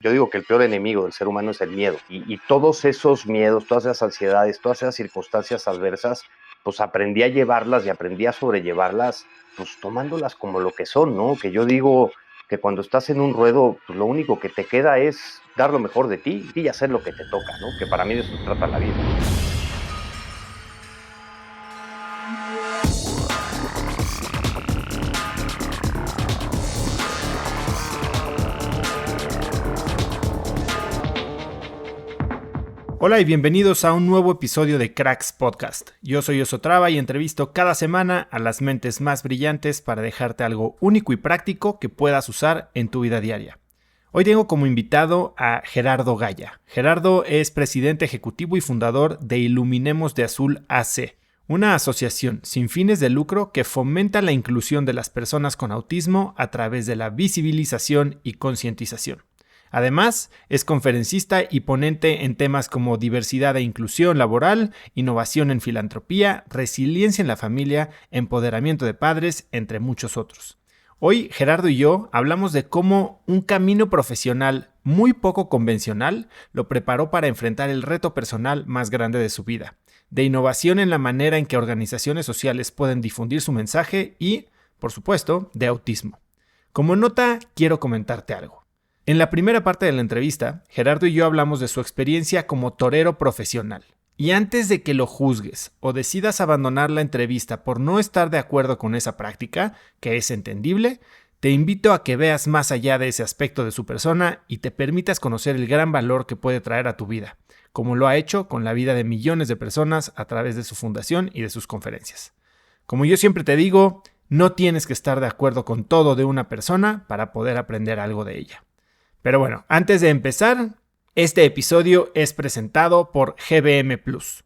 Yo digo que el peor enemigo del ser humano es el miedo. Y todos esos miedos, todas esas ansiedades, todas esas circunstancias adversas, pues aprendí a llevarlas y aprendí a sobrellevarlas, pues tomándolas como lo que son, ¿no? Que yo digo que cuando estás en un ruedo, pues lo único que te queda es dar lo mejor de ti y hacer lo que te toca, ¿no? Que para mí de eso se trata la vida. Hola y bienvenidos a un nuevo episodio de Cracks Podcast. Yo soy Oso Traba y entrevisto cada semana a las mentes más brillantes para dejarte algo único y práctico que puedas usar en tu vida diaria. Hoy tengo como invitado a Gerardo Gaya. Gerardo es presidente ejecutivo y fundador de Iluminemos de Azul AC, una asociación sin fines de lucro que fomenta la inclusión de las personas con autismo a través de la visibilización y concientización. Además, es conferencista y ponente en temas como diversidad e inclusión laboral, innovación en filantropía, resiliencia en la familia, empoderamiento de padres, entre muchos otros. Hoy, Gerardo y yo hablamos de cómo un camino profesional muy poco convencional lo preparó para enfrentar el reto personal más grande de su vida, de innovación en la manera en que organizaciones sociales pueden difundir su mensaje y, por supuesto, de autismo. Como nota, quiero comentarte algo. En la primera parte de la entrevista, Gerardo y yo hablamos de su experiencia como torero profesional. Y antes de que lo juzgues o decidas abandonar la entrevista por no estar de acuerdo con esa práctica, que es entendible, te invito a que veas más allá de ese aspecto de su persona y te permitas conocer el gran valor que puede traer a tu vida, como lo ha hecho con la vida de millones de personas a través de su fundación y de sus conferencias. Como yo siempre te digo, no tienes que estar de acuerdo con todo de una persona para poder aprender algo de ella. Pero bueno, antes de empezar, este episodio es presentado por GBM Plus.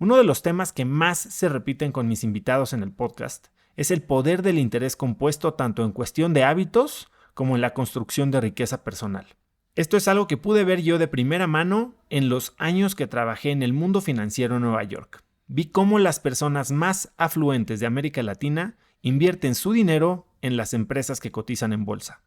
Uno de los temas que más se repiten con mis invitados en el podcast es el poder del interés compuesto tanto en cuestión de hábitos como en la construcción de riqueza personal. Esto es algo que pude ver yo de primera mano en los años que trabajé en el mundo financiero en Nueva York. Vi cómo las personas más afluentes de América Latina invierten su dinero en las empresas que cotizan en bolsa.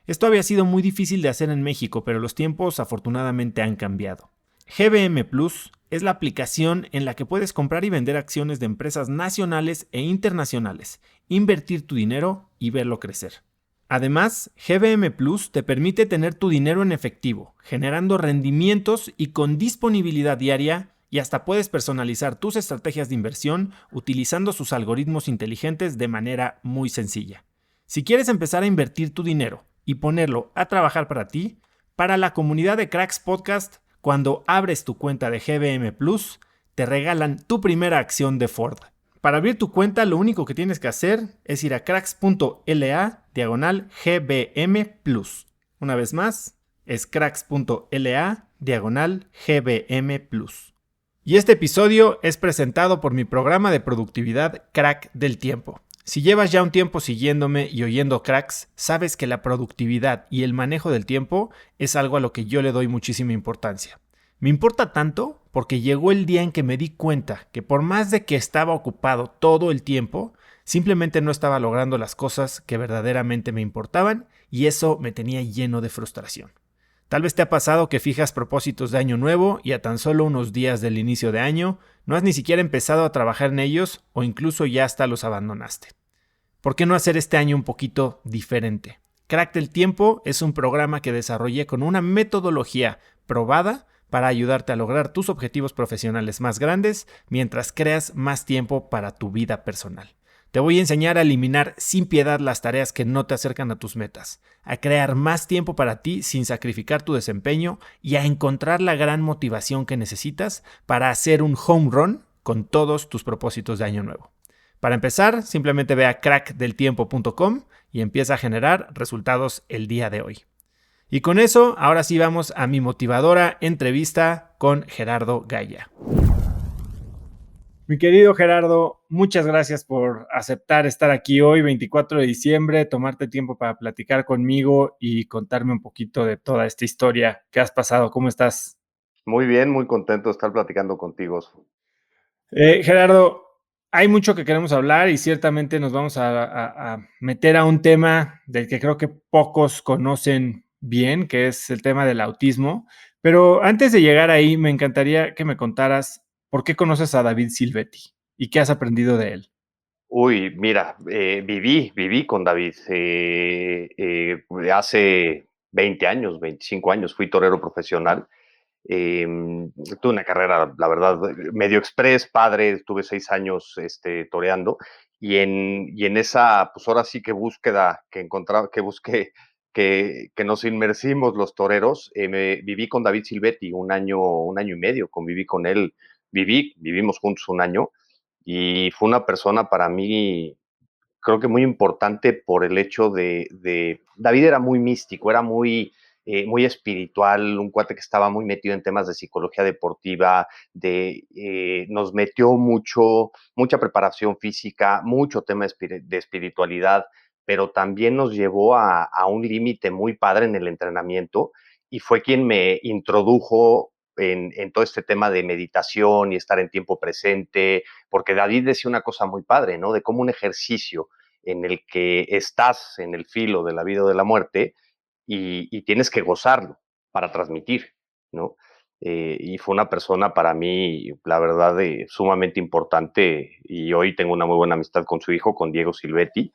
Esto había sido muy difícil de hacer en México, pero los tiempos afortunadamente han cambiado. GBM Plus es la aplicación en la que puedes comprar y vender acciones de empresas nacionales e internacionales, invertir tu dinero y verlo crecer. Además, GBM Plus te permite tener tu dinero en efectivo, generando rendimientos y con disponibilidad diaria, y hasta puedes personalizar tus estrategias de inversión utilizando sus algoritmos inteligentes de manera muy sencilla. Si quieres empezar a invertir tu dinero y ponerlo a trabajar para ti, para la comunidad de Cracks Podcast, cuando abres tu cuenta de GBM Plus, te regalan tu primera acción de Ford. Para abrir tu cuenta, lo único que tienes que hacer es ir a cracks.la/GBM Plus. Una vez más, es cracks.la/GBM Plus. Y este episodio es presentado por mi programa de productividad Crack del Tiempo. Si llevas ya un tiempo siguiéndome y oyendo Cracks, sabes que la productividad y el manejo del tiempo es algo a lo que yo le doy muchísima importancia. Me importa tanto porque llegó el día en que me di cuenta que por más de que estaba ocupado todo el tiempo, simplemente no estaba logrando las cosas que verdaderamente me importaban y eso me tenía lleno de frustración. Tal vez te ha pasado que fijas propósitos de año nuevo y a tan solo unos días del inicio de año no has ni siquiera empezado a trabajar en ellos o incluso ya hasta los abandonaste. ¿Por qué no hacer este año un poquito diferente? Crack del Tiempo es un programa que desarrollé con una metodología probada para ayudarte a lograr tus objetivos profesionales más grandes mientras creas más tiempo para tu vida personal. Te voy a enseñar a eliminar sin piedad las tareas que no te acercan a tus metas, a crear más tiempo para ti sin sacrificar tu desempeño y a encontrar la gran motivación que necesitas para hacer un home run con todos tus propósitos de año nuevo. Para empezar, simplemente ve a crackdeltiempo.com y empieza a generar resultados el día de hoy. Y con eso, ahora sí vamos a mi motivadora entrevista con Gerardo Gaya. Mi querido Gerardo, muchas gracias por aceptar estar aquí hoy, 24 de diciembre, tomarte tiempo para platicar conmigo y contarme un poquito de toda esta historia que has pasado. ¿Cómo estás? Muy bien, muy contento de estar platicando contigo. Gerardo, hay mucho que queremos hablar y ciertamente nos vamos a meter a un tema del que creo que pocos conocen bien, que es el tema del autismo. Pero antes de llegar ahí, me encantaría que me contaras por qué conoces a David Silvetti y qué has aprendido de él. Uy, mira, viví con David. Hace 20 años, 25 años, fui torero profesional. Eh, Tuve una carrera, la verdad, medio express, padre, estuve 6 años toreando y en esa, pues ahora sí que búsqueda que encontraba, que busqué que nos inmersimos los toreros, viví con David Silvetti un año y medio, conviví con él, vivimos juntos un año y fue una persona para mí creo que muy importante por el hecho David era muy místico, era muy espiritual, un cuate que estaba muy metido en temas de psicología deportiva, nos metió mucha preparación física, mucho tema de espiritualidad, pero también nos llevó a un límite muy padre en el entrenamiento y fue quien me introdujo en todo este tema de meditación y estar en tiempo presente, porque David decía una cosa muy padre, ¿no? De cómo un ejercicio en el que estás en el filo de la vida o de la muerte y tienes que gozarlo para transmitir, ¿no? Y fue una persona para mí, la verdad, sumamente importante y hoy tengo una muy buena amistad con su hijo, con Diego Silvetti.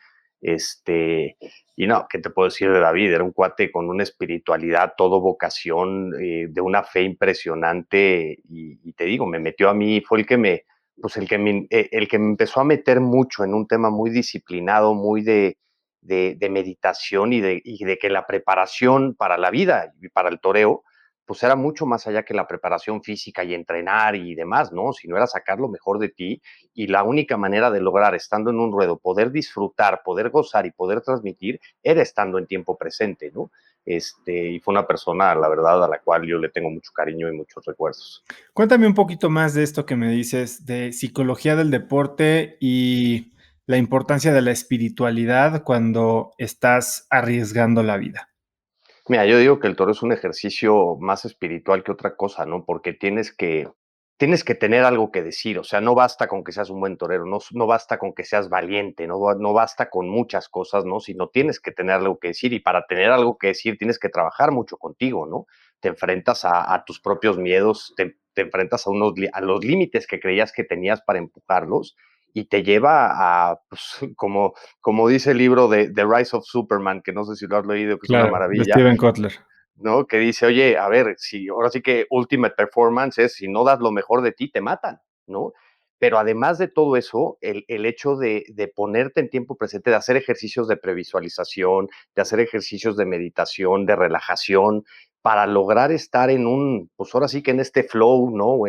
Y no, ¿qué te puedo decir de David? Era un cuate con una espiritualidad, todo vocación, de una fe impresionante y te digo, me metió a mí, fue pues el que me empezó a meter mucho en un tema muy disciplinado, muy de meditación y de que la preparación para la vida y para el toreo, pues era mucho más allá que la preparación física y entrenar y demás, ¿no? Sino era sacar lo mejor de ti y la única manera de lograr, estando en un ruedo, poder disfrutar, poder gozar y poder transmitir, era estando en tiempo presente, ¿no? Y fue una persona, la verdad, a la cual yo le tengo mucho cariño y muchos recuerdos. Cuéntame un poquito más de esto que me dices de psicología del deporte y la importancia de la espiritualidad cuando estás arriesgando la vida. Mira, yo digo que el toro es un ejercicio más espiritual que otra cosa, ¿no? Porque tienes que tener algo que decir, o sea, no basta con que seas un buen torero, no basta con que seas valiente, no basta con muchas cosas, ¿no? Sino tienes que tener algo que decir y para tener algo que decir tienes que trabajar mucho contigo, ¿no? Te enfrentas a tus propios miedos, te enfrentas a los límites que creías que tenías para empujarlos y te lleva a, pues, como dice el libro de The Rise of Superman, que no sé si lo has leído, que es una Claro, de maravilla, Steven Kotler. ¿no? Que dice, oye, a ver, si ahora sí que ultimate performance es, si no das lo mejor de ti, te matan, ¿no? Pero además de todo eso, el hecho de ponerte en tiempo presente, de hacer ejercicios de previsualización, de hacer ejercicios de meditación, de relajación, para lograr estar pues ahora sí que en este flow, ¿no? O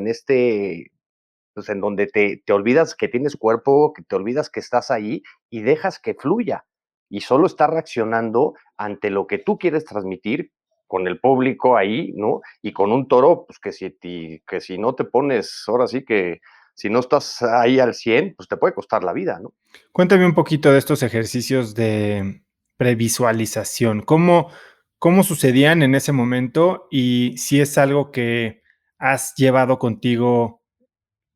pues en donde te olvidas que tienes cuerpo, que te olvidas que estás ahí y dejas que fluya. Y solo estás reaccionando ante lo que tú quieres transmitir con el público ahí, ¿no? Y con un toro, pues que si no te pones, ahora sí que si no estás ahí al 100 pues te puede costar la vida, ¿no? Cuéntame un poquito de estos ejercicios de previsualización. ¿Cómo sucedían en ese momento y si es algo que has llevado contigo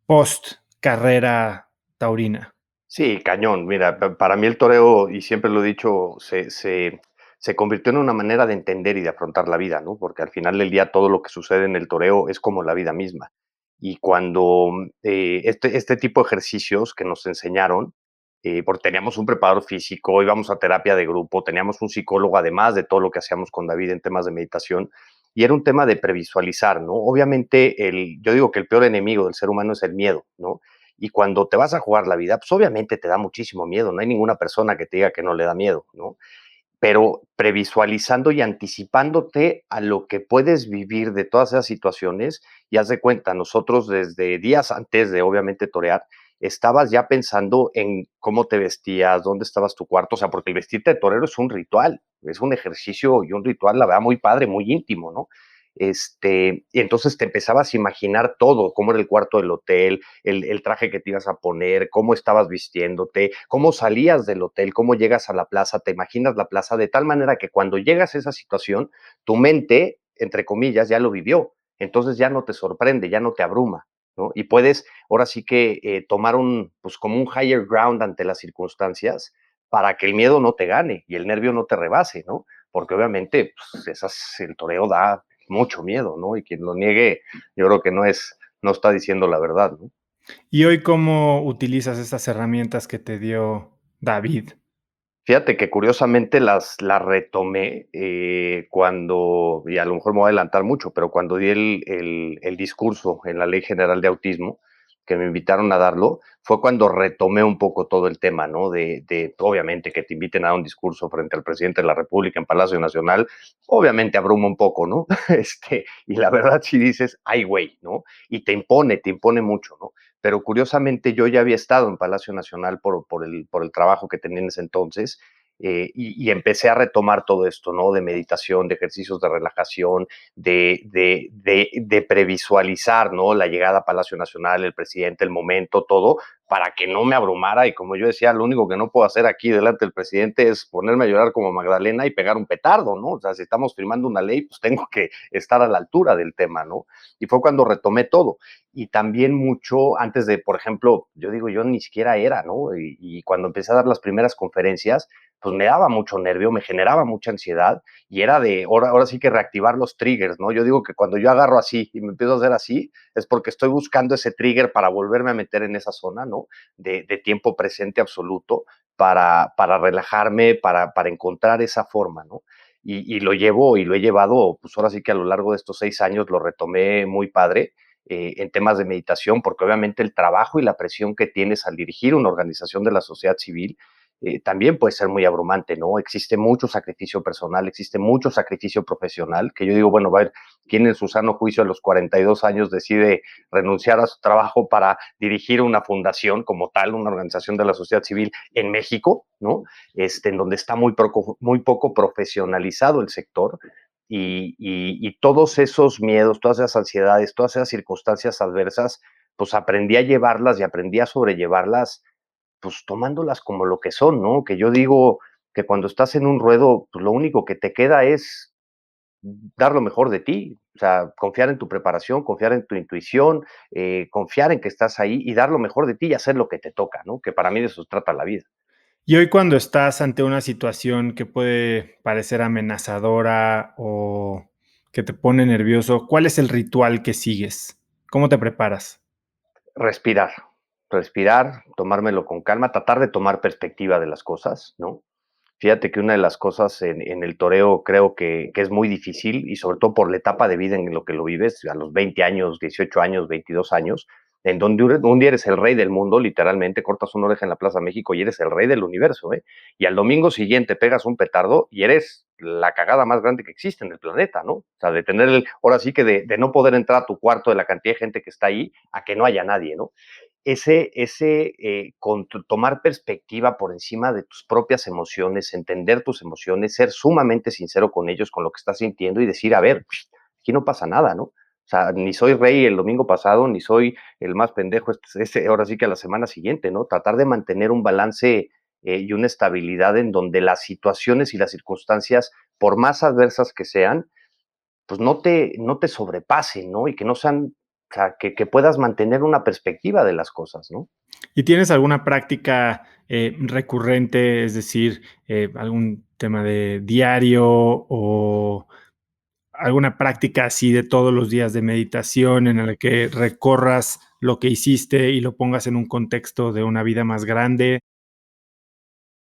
post carrera taurina? Sí, cañón. Mira, para mí el toreo, y siempre lo he dicho, se convirtió en una manera de entender y de afrontar la vida, ¿no? Porque al final del día todo lo que sucede en el toreo es como la vida misma. Y cuando este tipo de ejercicios que nos enseñaron, porque teníamos un preparador físico, íbamos a terapia de grupo, teníamos un psicólogo, además de todo lo que hacíamos con David en temas de meditación, y era un tema de previsualizar, ¿no? Obviamente, yo digo que el peor enemigo del ser humano es el miedo, ¿no? Y cuando te vas a jugar la vida, pues obviamente te da muchísimo miedo, no hay ninguna persona que te diga que no le da miedo, ¿no? Pero previsualizando y anticipándote a lo que puedes vivir de todas esas situaciones, y haz de cuenta, nosotros desde días antes de obviamente torear, estabas ya pensando en cómo te vestías, dónde estabas tu cuarto, o sea, porque el vestirte de torero es un ritual, es un ejercicio y un ritual, la verdad, muy padre, muy íntimo, ¿no? Y entonces te empezabas a imaginar todo, cómo era el cuarto del hotel, el traje que te ibas a poner, cómo estabas vistiéndote, cómo salías del hotel, cómo llegas a la plaza, te imaginas la plaza de tal manera que cuando llegas a esa situación, tu mente, entre comillas, ya lo vivió. Entonces ya no te sorprende, ya no te abruma, ¿no? Y puedes ahora sí que tomar pues como un higher ground ante las circunstancias para que el miedo no te gane y el nervio no te rebase, ¿no? porque obviamente pues, el toreo da mucho miedo, ¿no? Y quien lo niegue, yo creo que no está diciendo la verdad, ¿no? ¿Y hoy cómo utilizas estas herramientas que te dio David? Fíjate que curiosamente las retomé cuando, y a lo mejor me voy a adelantar mucho, pero cuando di el discurso en la Ley General de Autismo, que me invitaron a darlo, fue cuando retomé un poco todo el tema, ¿no? Obviamente, que te inviten a dar un discurso frente al presidente de la República en Palacio Nacional, obviamente abruma un poco, ¿no? Y la verdad si dices, ay, güey, ¿no? Y te impone mucho, ¿no? Pero curiosamente yo ya había estado en Palacio Nacional por el trabajo que tenía en ese entonces, y empecé a retomar todo esto, ¿no? De meditación, de ejercicios de relajación, de previsualizar, ¿no? La llegada a Palacio Nacional, el presidente, el momento, todo, para que no me abrumara. Y como yo decía, lo único que no puedo hacer aquí delante del presidente es ponerme a llorar como Magdalena y pegar un petardo, ¿no? O sea, si estamos firmando una ley, pues tengo que estar a la altura del tema, ¿no? Y fue cuando retomé todo. Y también mucho antes de, por ejemplo, yo digo, yo ni siquiera era, ¿no? Y cuando empecé a dar las primeras conferencias, pues me daba mucho nervio, me generaba mucha ansiedad y era de, ahora sí que reactivar los triggers, ¿no? Yo digo que cuando yo agarro así y me empiezo a hacer así, es porque estoy buscando ese trigger para volverme a meter en esa zona, ¿no? De tiempo presente absoluto, para relajarme, para encontrar esa forma, ¿no? Y lo llevo y lo he llevado, pues ahora sí que a lo largo de estos 6 años lo retomé muy padre, en temas de meditación, porque obviamente el trabajo y la presión que tienes al dirigir una organización de la sociedad civil también puede ser muy abrumante, ¿no? Existe mucho sacrificio personal, existe mucho sacrificio profesional, que yo digo, bueno, va a ver, ¿quién en su sano juicio a los 42 años decide renunciar a su trabajo para dirigir una fundación como tal, una organización de la sociedad civil en México, ¿no? En donde está muy poco profesionalizado el sector, y todos esos miedos, todas esas ansiedades, todas esas circunstancias adversas, pues aprendí a llevarlas y aprendí a sobrellevarlas, pues tomándolas como lo que son, ¿no? Que yo digo que cuando estás en un ruedo, pues lo único que te queda es dar lo mejor de ti, o sea, confiar en tu preparación, confiar en tu intuición, confiar en que estás ahí y dar lo mejor de ti y hacer lo que te toca, ¿no? Que para mí de eso se trata la vida. Y hoy cuando estás ante una situación que puede parecer amenazadora o que te pone nervioso, ¿cuál es el ritual que sigues? ¿Cómo te preparas? Respirar, respirar, tomármelo con calma, tratar de tomar perspectiva de las cosas, ¿no? Fíjate que una de las cosas en el toreo creo que es muy difícil, y sobre todo por la etapa de vida en lo que lo vives, a los 20 años, 18 años, 22 años, en donde un día eres el rey del mundo, literalmente, cortas una oreja en la Plaza México y eres el rey del universo, ¿eh? Y al domingo siguiente pegas un petardo y eres la cagada más grande que existe en el planeta, ¿no? O sea, de tener ahora sí que de no poder entrar a tu cuarto de la cantidad de gente que está ahí, a que no haya nadie, ¿no? Tomar perspectiva por encima de tus propias emociones, entender tus emociones, ser sumamente sincero con ellos, con lo que estás sintiendo y decir, a ver, aquí no pasa nada, ¿no? O sea, ni soy rey el domingo pasado, ni soy el más pendejo ahora sí que a la semana siguiente, ¿no? Tratar de mantener un balance y una estabilidad en donde las situaciones y las circunstancias, por más adversas que sean, pues no te sobrepasen, ¿no? Y que no sean, o sea, que puedas mantener una perspectiva de las cosas, ¿no? ¿Y tienes alguna práctica recurrente, es decir, algún tema de diario o alguna práctica así de todos los días de meditación en la que recorras lo que hiciste y lo pongas en un contexto de una vida más grande?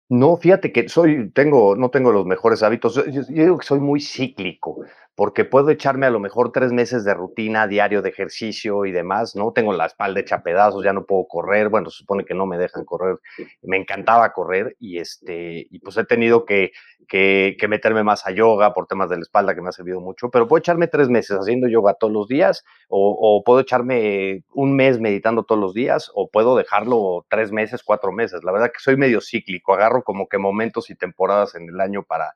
No, fíjate que no tengo los mejores hábitos. Yo digo que soy muy cíclico, porque puedo echarme a lo mejor 3 meses de rutina diario de ejercicio y demás, ¿no? Tengo la espalda hecha pedazos, ya no puedo correr. Bueno, se supone que no me dejan correr. Me encantaba correr y pues he tenido que meterme más a yoga por temas de la espalda que me ha servido mucho, pero puedo echarme 3 meses haciendo yoga todos los días, o puedo echarme un mes meditando todos los días, o puedo dejarlo 3 meses, 4 meses. La verdad que soy medio cíclico, agarro como que momentos y temporadas en el año para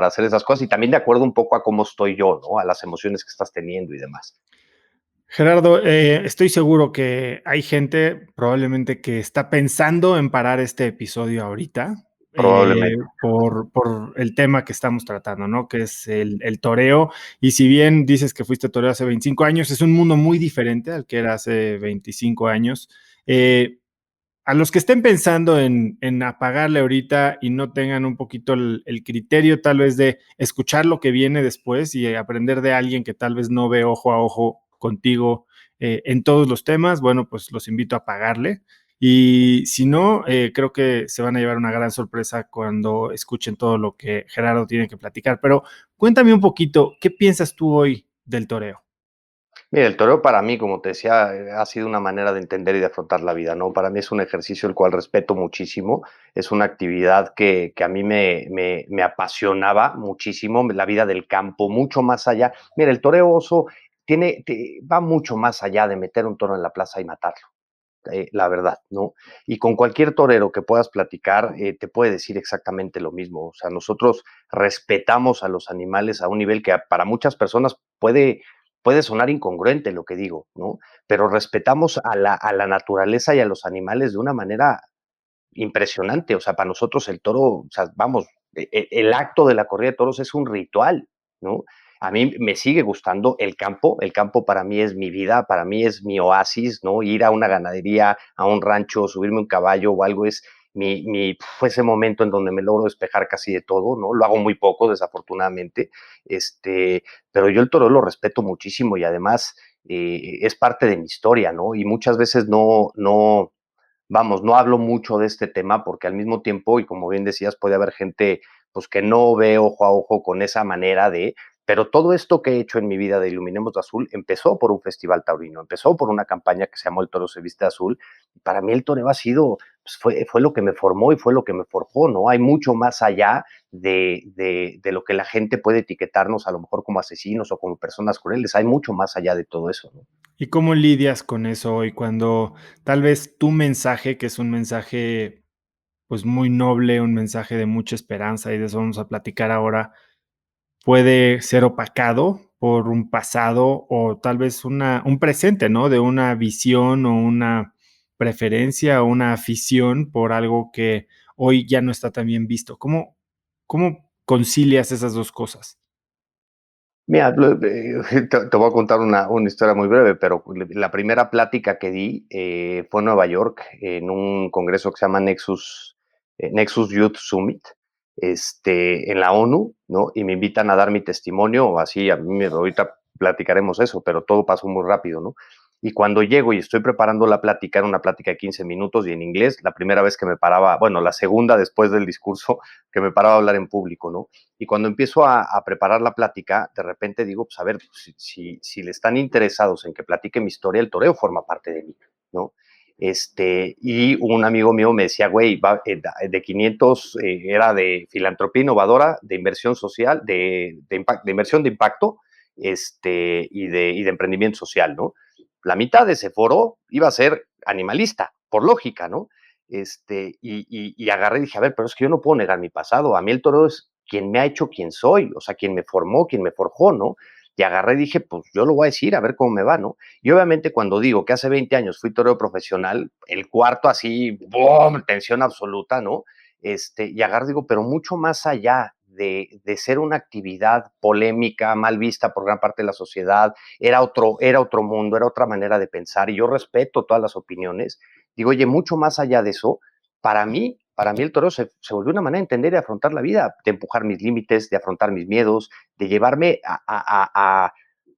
hacer esas cosas, y también de acuerdo un poco a cómo estoy yo, ¿no? A las emociones que estás teniendo y demás. Gerardo, estoy seguro que hay gente probablemente que está pensando en parar este episodio ahorita Probablemente. por el tema que estamos tratando, ¿no? Que es el toreo. Y si bien dices que fuiste toreo hace 25 años, es un mundo muy diferente al que era hace 25 años. Eh, a los que estén pensando en apagarle ahorita y no tengan un poquito el criterio tal vez de escuchar lo que viene después y aprender de alguien que tal vez no ve ojo a ojo contigo en todos los temas, bueno, pues los invito a apagarle. Y si no, creo que se van a llevar una gran sorpresa cuando escuchen todo lo que Gerardo tiene que platicar. Pero cuéntame un poquito, ¿qué piensas tú hoy del toreo? Mira, el toreo para mí, como te decía, ha sido una manera de entender y de afrontar la vida, ¿no? Para mí es un ejercicio el cual respeto muchísimo, es una actividad que a mí me apasionaba muchísimo, la vida del campo, mucho más allá. Mira, el toreo oso va mucho más allá de meter un toro en la plaza y matarlo. La verdad, ¿no? Y con cualquier torero que puedas platicar, te puede decir exactamente lo mismo. O sea, nosotros respetamos a los animales a un nivel que para muchas personas puede sonar incongruente lo que digo, ¿no? Pero respetamos a la naturaleza y a los animales de una manera impresionante. O sea, para nosotros el toro, o sea, vamos, el acto de la corrida de toros es un ritual, ¿no? A mí me sigue gustando el campo para mí es mi vida, para mí es mi oasis, ¿no? Ir a una ganadería, a un rancho, subirme un caballo o algo es fue ese momento en donde me logro despejar casi de todo, ¿no? Lo hago muy poco, desafortunadamente, pero yo el toro lo respeto muchísimo y además es parte de mi historia, ¿no? Y muchas veces vamos, no hablo mucho de este tema porque al mismo tiempo, y como bien decías, puede haber gente pues que no ve ojo a ojo con esa manera pero todo esto que he hecho en mi vida de Iluminemos de Azul empezó por un festival taurino, empezó por una campaña que se llamó El Toro se viste de azul, y para mí el toreo ha sido, pues fue lo que me formó y fue lo que me forjó, ¿no? Hay mucho más allá de lo que la gente puede etiquetarnos a lo mejor como asesinos o como personas crueles, hay mucho más allá de todo eso, ¿no? ¿Y cómo lidias con eso hoy cuando tal vez tu mensaje, que es un mensaje pues muy noble, un mensaje de mucha esperanza y de eso vamos a platicar ahora, puede ser opacado por un pasado o tal vez un presente, ¿no? De una visión o una preferencia o una afición por algo que hoy ya no está tan bien visto? ¿Cómo concilias esas dos cosas? Mira, te voy a contar una historia muy breve, pero la primera plática que di fue en Nueva York, en un congreso que se llama Nexus Youth Summit, en la ONU, ¿no? Y me invitan a dar mi testimonio, así, ahorita platicaremos eso, pero todo pasó muy rápido, ¿no? Y cuando llego y estoy preparando la plática, era una plática de 15 minutos y en inglés, la primera vez que me paraba, bueno, la segunda después del discurso, que me paraba a hablar en público, ¿no? Y cuando empiezo a preparar la plática, de repente digo, pues a ver, pues, si le están interesados en que platique mi historia, el toreo forma parte de mí, ¿no? Y un amigo mío me decía, güey, de 500 era de filantropía innovadora, de inversión social, de inversión de impacto, y de emprendimiento social, ¿no? La mitad de ese foro iba a ser animalista, por lógica, ¿no? Y agarré y dije, a ver, pero es que yo no puedo negar mi pasado. A mí el toro es quien me ha hecho quien soy, o sea, quien me formó, quien me forjó, ¿no? Y agarré y dije, pues yo lo voy a decir, a ver cómo me va, ¿no? Y obviamente cuando digo que hace 20 años fui torero profesional, el cuarto así, ¡boom!, tensión absoluta, ¿no? Y agarro y digo, pero mucho más allá de ser una actividad polémica, mal vista por gran parte de la sociedad, era otro mundo, era otra manera de pensar, y yo respeto todas las opiniones. Digo, oye, mucho más allá de eso, para mí el toreo se volvió una manera de entender y de afrontar la vida, de empujar mis límites, de afrontar mis miedos, de llevarme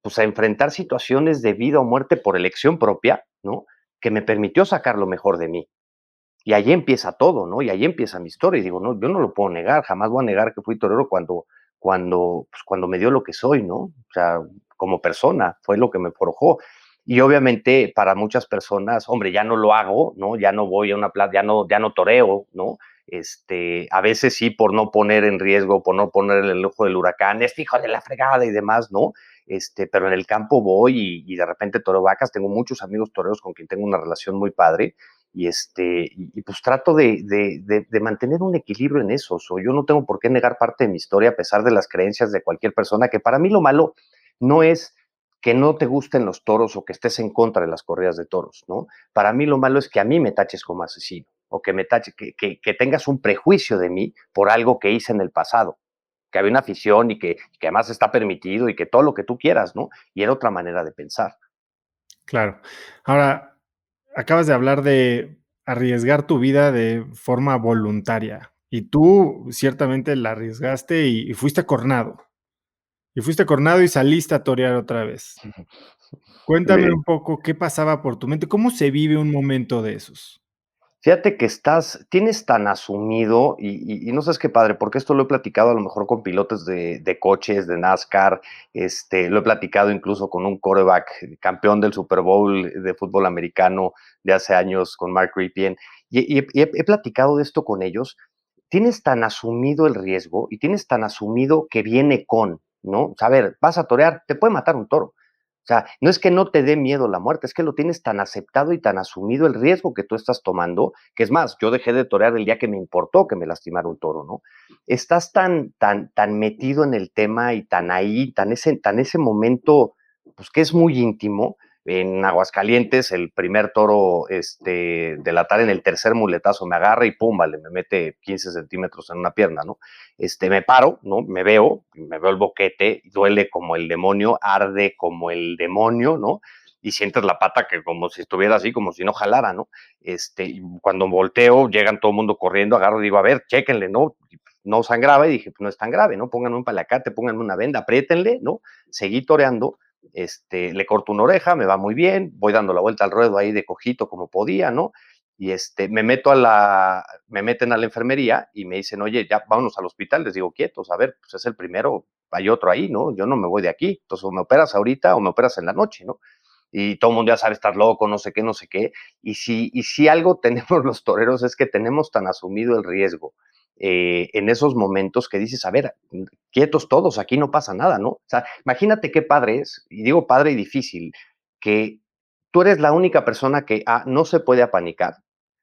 pues a enfrentar situaciones de vida o muerte por elección propia, ¿no? Que me permitió sacar lo mejor de mí. Y ahí empieza todo, ¿no? Y ahí empieza mi historia. Y digo, no, yo no lo puedo negar, jamás voy a negar que fui torero cuando me dio lo que soy, ¿no? O sea, como persona, fue lo que me forjó. Y obviamente para muchas personas, hombre, ya no lo hago, ¿no? Ya no voy a una plaza, ya no toreo, ¿no? A veces sí por no poner en riesgo, por no poner en el ojo del huracán, este hijo de la fregada y demás, ¿no? Pero en el campo voy y de repente toreo vacas, tengo muchos amigos toreros con quien tengo una relación muy padre, y pues trato de mantener un equilibrio en eso. Yo no tengo por qué negar parte de mi historia a pesar de las creencias de cualquier persona, que para mí lo malo no es que no te gusten los toros o que estés en contra de las corridas de toros, ¿no? Para mí lo malo es que a mí me taches como asesino o que me tache, que tengas un prejuicio de mí por algo que hice en el pasado, que había una afición y que además está permitido y que todo lo que tú quieras, ¿no? Y era otra manera de pensar. Claro. Ahora, acabas de hablar de arriesgar tu vida de forma voluntaria. Y tú ciertamente la arriesgaste y fuiste cornado. Y fuiste cornado y saliste a torear otra vez. Cuéntame Sí. un poco qué pasaba por tu mente, ¿cómo se vive un momento de esos? Fíjate que tienes tan asumido, y no sabes qué padre, porque esto lo he platicado a lo mejor con pilotos de coches, de NASCAR, lo he platicado incluso con un quarterback campeón del Super Bowl de fútbol americano de hace años, con Mark Ripien, y he platicado de esto con ellos. Tienes tan asumido el riesgo y tienes tan asumido que viene con, ¿no? O sea, a ver, vas a torear, te puede matar un toro. O sea, no es que no te dé miedo la muerte, es que lo tienes tan aceptado y tan asumido el riesgo que tú estás tomando, que es más, yo dejé de torear el día que me importó que me lastimara un toro, ¿no? Estás tan metido en el tema y tan ahí, tan ese momento, pues que es muy íntimo. En Aguascalientes, el primer toro de la tarde, en el tercer muletazo, me agarra y pum, vale, me mete 15 centímetros en una pierna, ¿no? Me paro, ¿no? Me veo el boquete, duele como el demonio, arde como el demonio, ¿no? Y sientes la pata que como si estuviera así, como si no jalara, ¿no? Y cuando volteo, llegan todo el mundo corriendo, agarro y digo, a ver, chéquenle, ¿no? No sangraba y dije, pues no es tan grave, ¿no? Pónganme un palacate, pónganme una venda, apriétenle, ¿no? Seguí toreando, le corto una oreja, me va muy bien, voy dando la vuelta al ruedo ahí de cojito como podía, ¿no? Y me meten a la enfermería y me dicen, oye, ya vámonos al hospital. Les digo, quietos, a ver, pues es el primero, hay otro ahí, ¿no? Yo no me voy de aquí. Entonces, o me operas ahorita o me operas en la noche, ¿no? Y todo el mundo ya sabe, estás loco, no sé qué, no sé qué. Y si algo tenemos los toreros es que tenemos tan asumido el riesgo en esos momentos que dices, a ver, quietos todos, aquí no pasa nada, ¿no? O sea, imagínate qué padre es, y digo padre y difícil, que tú eres la única persona que no se puede apanicar,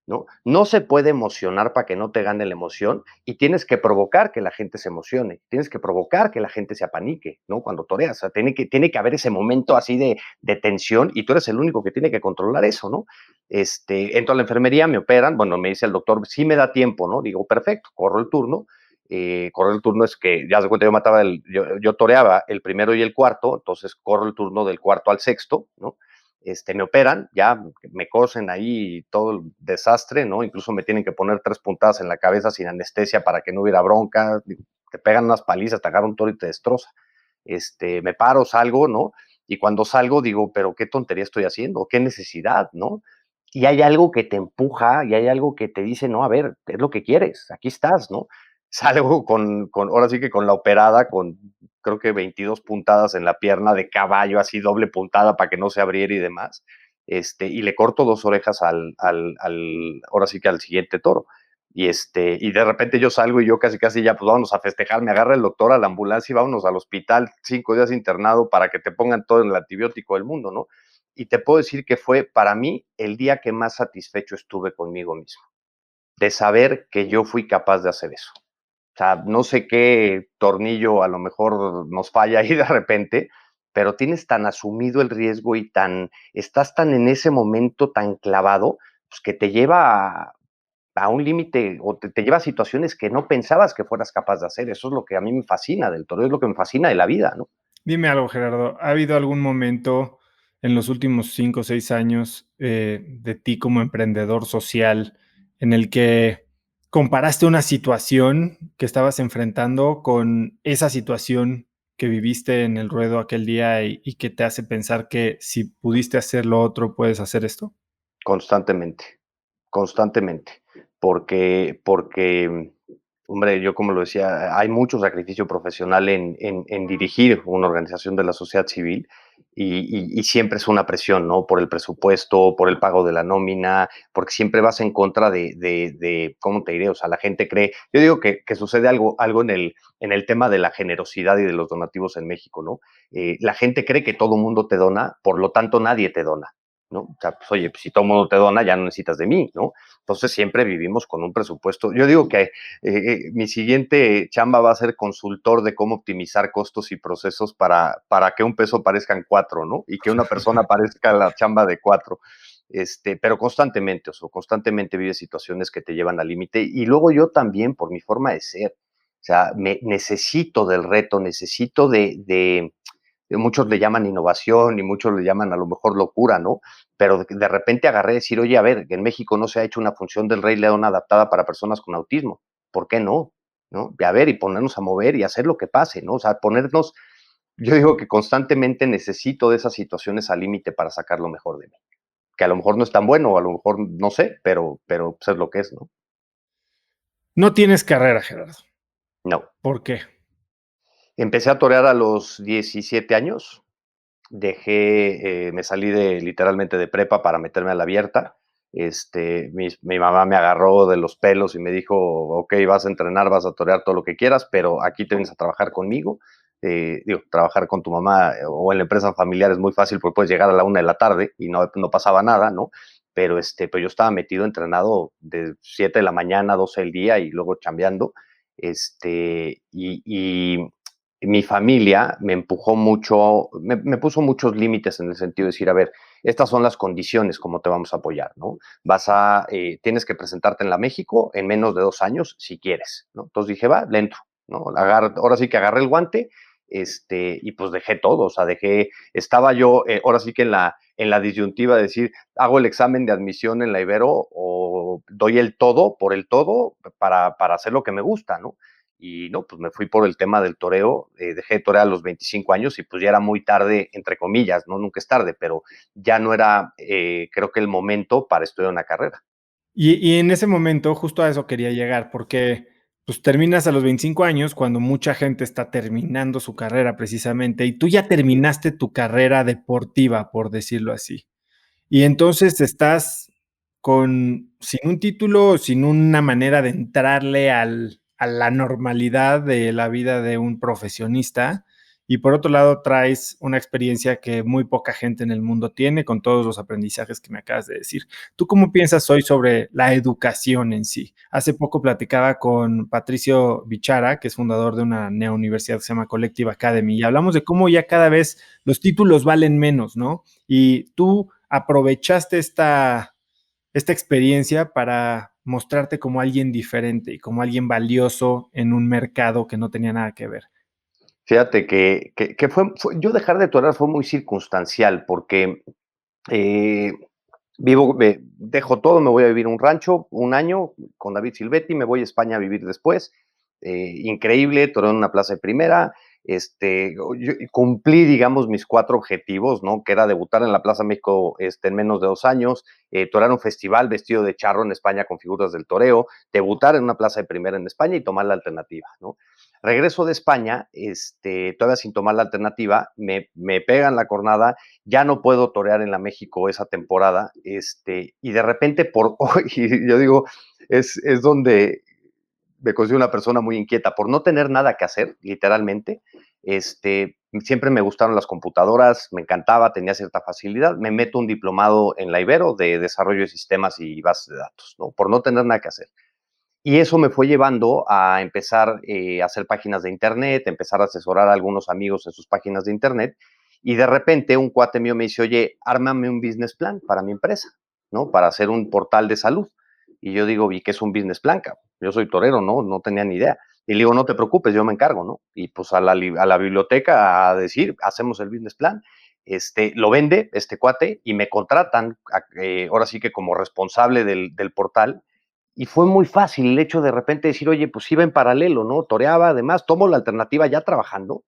¿no? No se puede emocionar para que no te gane la emoción y tienes que provocar que la gente se emocione, tienes que provocar que la gente se apanique, ¿no? Cuando toreas, o sea, tiene que haber ese momento así de tensión y tú eres el único que tiene que controlar eso, ¿no? Entro a la enfermería, me operan, bueno, me dice el doctor, sí me da tiempo, ¿no? Digo, perfecto, corro el turno es que, ya se cuenta, yo toreaba el primero y el cuarto, entonces corro el turno del cuarto al sexto, ¿no? Me operan, ya me cosen ahí todo el desastre, ¿no? Incluso me tienen que poner 3 puntadas en la cabeza sin anestesia para que no hubiera bronca, te pegan unas palizas, te agarra un toro y te destroza. Me paro, salgo, ¿no? Y cuando salgo digo, pero qué tontería estoy haciendo, qué necesidad, ¿no? Y hay algo que te empuja y hay algo que te dice, no, a ver, es lo que quieres, aquí estás, ¿no? Salgo ahora sí que con la operada, con creo que 22 puntadas en la pierna de caballo, así doble puntada para que no se abriera y demás. Y le corto 2 orejas ahora sí que al siguiente toro. Y de repente yo salgo y yo casi ya, pues vámonos a festejar, me agarra el doctor a la ambulancia y vámonos al hospital, 5 días internado para que te pongan todo el antibiótico del mundo, ¿no? Y te puedo decir que fue para mí el día que más satisfecho estuve conmigo mismo, de saber que yo fui capaz de hacer eso. O sea, no sé qué tornillo a lo mejor nos falla ahí de repente, pero tienes tan asumido el riesgo y estás tan en ese momento tan clavado, pues que te lleva a un límite o te lleva a situaciones que no pensabas que fueras capaz de hacer. Eso es lo que a mí me fascina del toro, es lo que me fascina de la vida, ¿no? Dime algo, Gerardo, ¿ha habido algún momento en los últimos 5 o 6 años, de ti como emprendedor social en el que comparaste una situación que estabas enfrentando con esa situación que viviste en el ruedo aquel día y que te hace pensar que si pudiste hacer lo otro, puedes hacer esto? Constantemente, constantemente, porque, hombre, yo como lo decía, hay mucho sacrificio profesional en dirigir una organización de la sociedad civil y siempre es una presión, ¿no? Por el presupuesto, por el pago de la nómina, porque siempre vas en contra de ¿cómo te diré? O sea, la gente cree, yo digo que sucede algo en el tema de la generosidad y de los donativos en México, ¿no? La gente cree que todo mundo te dona, por lo tanto nadie te dona. ¿No? O sea, pues, oye, pues, si todo el mundo te dona, ya no necesitas de mí, ¿no? Entonces siempre vivimos con un presupuesto. Yo digo que mi siguiente chamba va a ser consultor de cómo optimizar costos y procesos para que un peso parezcan 4, ¿no? Y que una persona parezca la chamba de 4. Pero constantemente, o sea, constantemente vives situaciones que te llevan al límite. Y luego yo también, por mi forma de ser, o sea, necesito del reto, necesito muchos le llaman innovación y muchos le llaman a lo mejor locura, ¿no? Pero de repente agarré a decir, oye, a ver, en México no se ha hecho una función del Rey León adaptada para personas con autismo, ¿por qué no? ¿No? Y a ver, y ponernos a mover y hacer lo que pase, ¿no? O sea, ponernos, yo digo que constantemente necesito de esas situaciones al límite para sacar lo mejor de mí, que a lo mejor no es tan bueno, o a lo mejor no sé, pero pues es lo que es, ¿no? No tienes carrera, Gerardo. No. ¿Por qué? Empecé a torear a los 17 años, me salí literalmente de prepa para meterme a la abierta. Mi mamá me agarró de los pelos y me dijo, ok, vas a entrenar, vas a torear todo lo que quieras, pero aquí te vienes a trabajar conmigo. Trabajar con tu mamá o en la empresa familiar es muy fácil porque puedes llegar a la 1 de la tarde y no pasaba nada, ¿no? Pero yo estaba metido, entrenado de 7 de la mañana, 12 del día y luego chambeando. Y mi familia me empujó mucho, me puso muchos límites en el sentido de decir, a ver, estas son las condiciones como te vamos a apoyar, ¿no? Tienes que presentarte en la México en menos de 2 años si quieres, ¿no? Entonces dije, va, le entro, ¿no? Ahora sí que agarré el guante, y pues dejé todo, o sea, estaba yo, ahora sí que en la disyuntiva de decir, hago el examen de admisión en la Ibero o doy el todo por el todo para hacer lo que me gusta, ¿no? Y no, pues me fui por el tema del toreo, dejé de torear a los 25 años y pues ya era muy tarde, entre comillas, ¿no? Nunca es tarde, pero ya no era, creo que el momento para estudiar una carrera. Y en ese momento, justo a eso quería llegar, porque pues terminas a los 25 años cuando mucha gente está terminando su carrera precisamente, y tú ya terminaste tu carrera deportiva, por decirlo así. Y entonces estás sin un título, sin una manera de entrarle a la normalidad de la vida de un profesionista. Y por otro lado, traes una experiencia que muy poca gente en el mundo tiene con todos los aprendizajes que me acabas de decir. ¿Tú cómo piensas hoy sobre la educación en sí? Hace poco platicaba con Patricio Bichara, que es fundador de una neouniversidad que se llama Collective Academy, y hablamos de cómo ya cada vez los títulos valen menos, ¿no? Y tú aprovechaste esta experiencia para mostrarte como alguien diferente y como alguien valioso en un mercado que no tenía nada que ver. Fíjate que yo dejar de torear fue muy circunstancial porque eh, dejo todo, me voy a vivir un rancho 1 año con David Silvetti, me voy a España a vivir después. Increíble, toreo en una plaza de primera. Yo cumplí, digamos, mis 4 objetivos, ¿no? Que era debutar en la Plaza México en menos de 2 años, torear un festival vestido de charro en España con figuras del toreo, debutar en una plaza de primera en España y tomar la alternativa, ¿no? Regreso de España, todavía sin tomar la alternativa, me pegan la cornada, ya no puedo torear en la México esa temporada, y de repente y yo digo, es donde me considero una persona muy inquieta, por no tener nada que hacer, literalmente, siempre me gustaron las computadoras, me encantaba, tenía cierta facilidad, me meto un diplomado en la Ibero de desarrollo de sistemas y bases de datos, ¿no? Por no tener nada que hacer. Y eso me fue llevando a empezar a hacer páginas de internet, empezar a asesorar a algunos amigos en sus páginas de internet. Y de repente un cuate mío me dice, oye, ármame un business plan para mi empresa, ¿no? Para hacer un portal de salud. Y yo digo, ¿y qué es un business plan, cabrón? Yo soy torero, ¿no? No tenía ni idea. Y le digo, no te preocupes, yo me encargo, ¿no? Y pues a la biblioteca a decir, hacemos el business plan. Lo vende este cuate y me contratan, ahora sí que como responsable del portal, y fue muy fácil el hecho de repente decir, oye, pues iba en paralelo, ¿no? Toreaba, además, tomo la alternativa ya trabajando,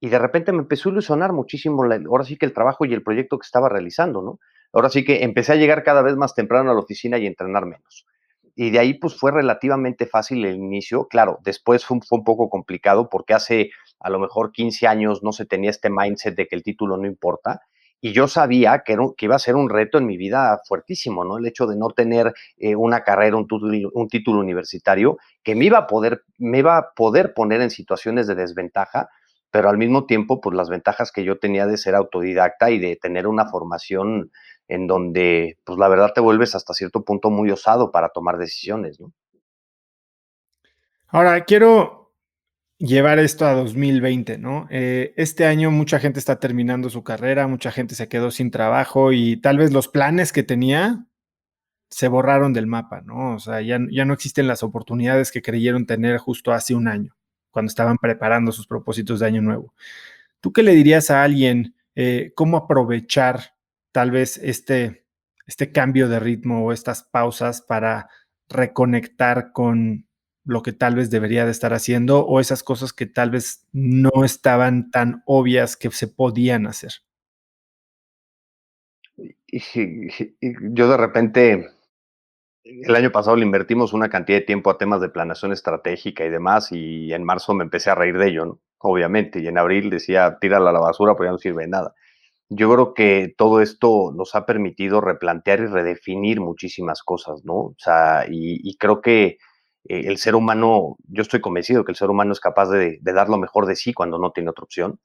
y de repente me empezó a ilusionar muchísimo, ahora sí que el trabajo y el proyecto que estaba realizando, ¿no? Ahora sí que empecé a llegar cada vez más temprano a la oficina y entrenar menos. Y de ahí, pues fue relativamente fácil el inicio. Claro, después fue un poco complicado porque hace a lo mejor 15 años no se tenía este mindset de que el título no importa. Y yo sabía que iba a ser un reto en mi vida fuertísimo, ¿no? El hecho de no tener una carrera, un título universitario, que me iba a poder poner en situaciones de desventaja, pero al mismo tiempo, pues las ventajas que yo tenía de ser autodidacta y de tener una formación en donde, pues la verdad te vuelves hasta cierto punto muy osado para tomar decisiones, ¿no? Ahora, quiero llevar esto a 2020, ¿no? Este año mucha gente está terminando su carrera, mucha gente se quedó sin trabajo y tal vez los planes que tenía se borraron del mapa, ¿no? O sea, ya no existen las oportunidades que creyeron tener justo hace un año, cuando estaban preparando sus propósitos de año nuevo. ¿Tú qué le dirías a alguien cómo aprovechar tal vez este cambio de ritmo o estas pausas para reconectar con lo que tal vez debería de estar haciendo o esas cosas que tal vez no estaban tan obvias que se podían hacer? Y yo de repente, el año pasado le invertimos una cantidad de tiempo a temas de planeación estratégica y demás, y en marzo me empecé a reír de ello, ¿no? Obviamente, y en abril decía, tírala a la basura, porque ya no sirve de nada. Yo creo que todo esto nos ha permitido replantear y redefinir muchísimas cosas, ¿no? O sea, y creo que el ser humano, yo estoy convencido que el ser humano es capaz de dar lo mejor de sí cuando no tiene otra opción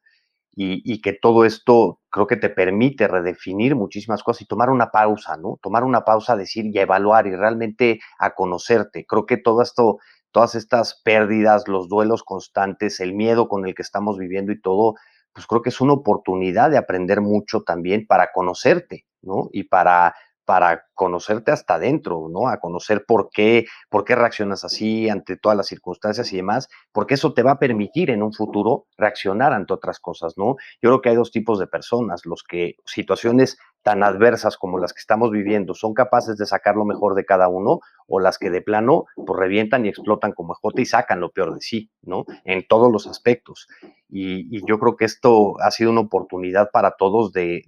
y que todo esto creo que te permite redefinir muchísimas cosas y tomar una pausa, ¿no? Tomar una pausa, decir y evaluar y realmente a conocerte. Creo que todo esto, todas estas pérdidas, los duelos constantes, el miedo con el que estamos viviendo y todo, pues creo que es una oportunidad de aprender mucho también para conocerte, ¿no? Y para conocerte hasta adentro, ¿no? A conocer por qué reaccionas así ante todas las circunstancias y demás, porque eso te va a permitir en un futuro reaccionar ante otras cosas, ¿no? Yo creo que hay dos tipos de personas, los que situaciones tan adversas como las que estamos viviendo son capaces de sacar lo mejor de cada uno o las que de plano pues revientan y explotan como ejote y sacan lo peor de sí, ¿no? En todos los aspectos. Y yo creo que esto ha sido una oportunidad para todos de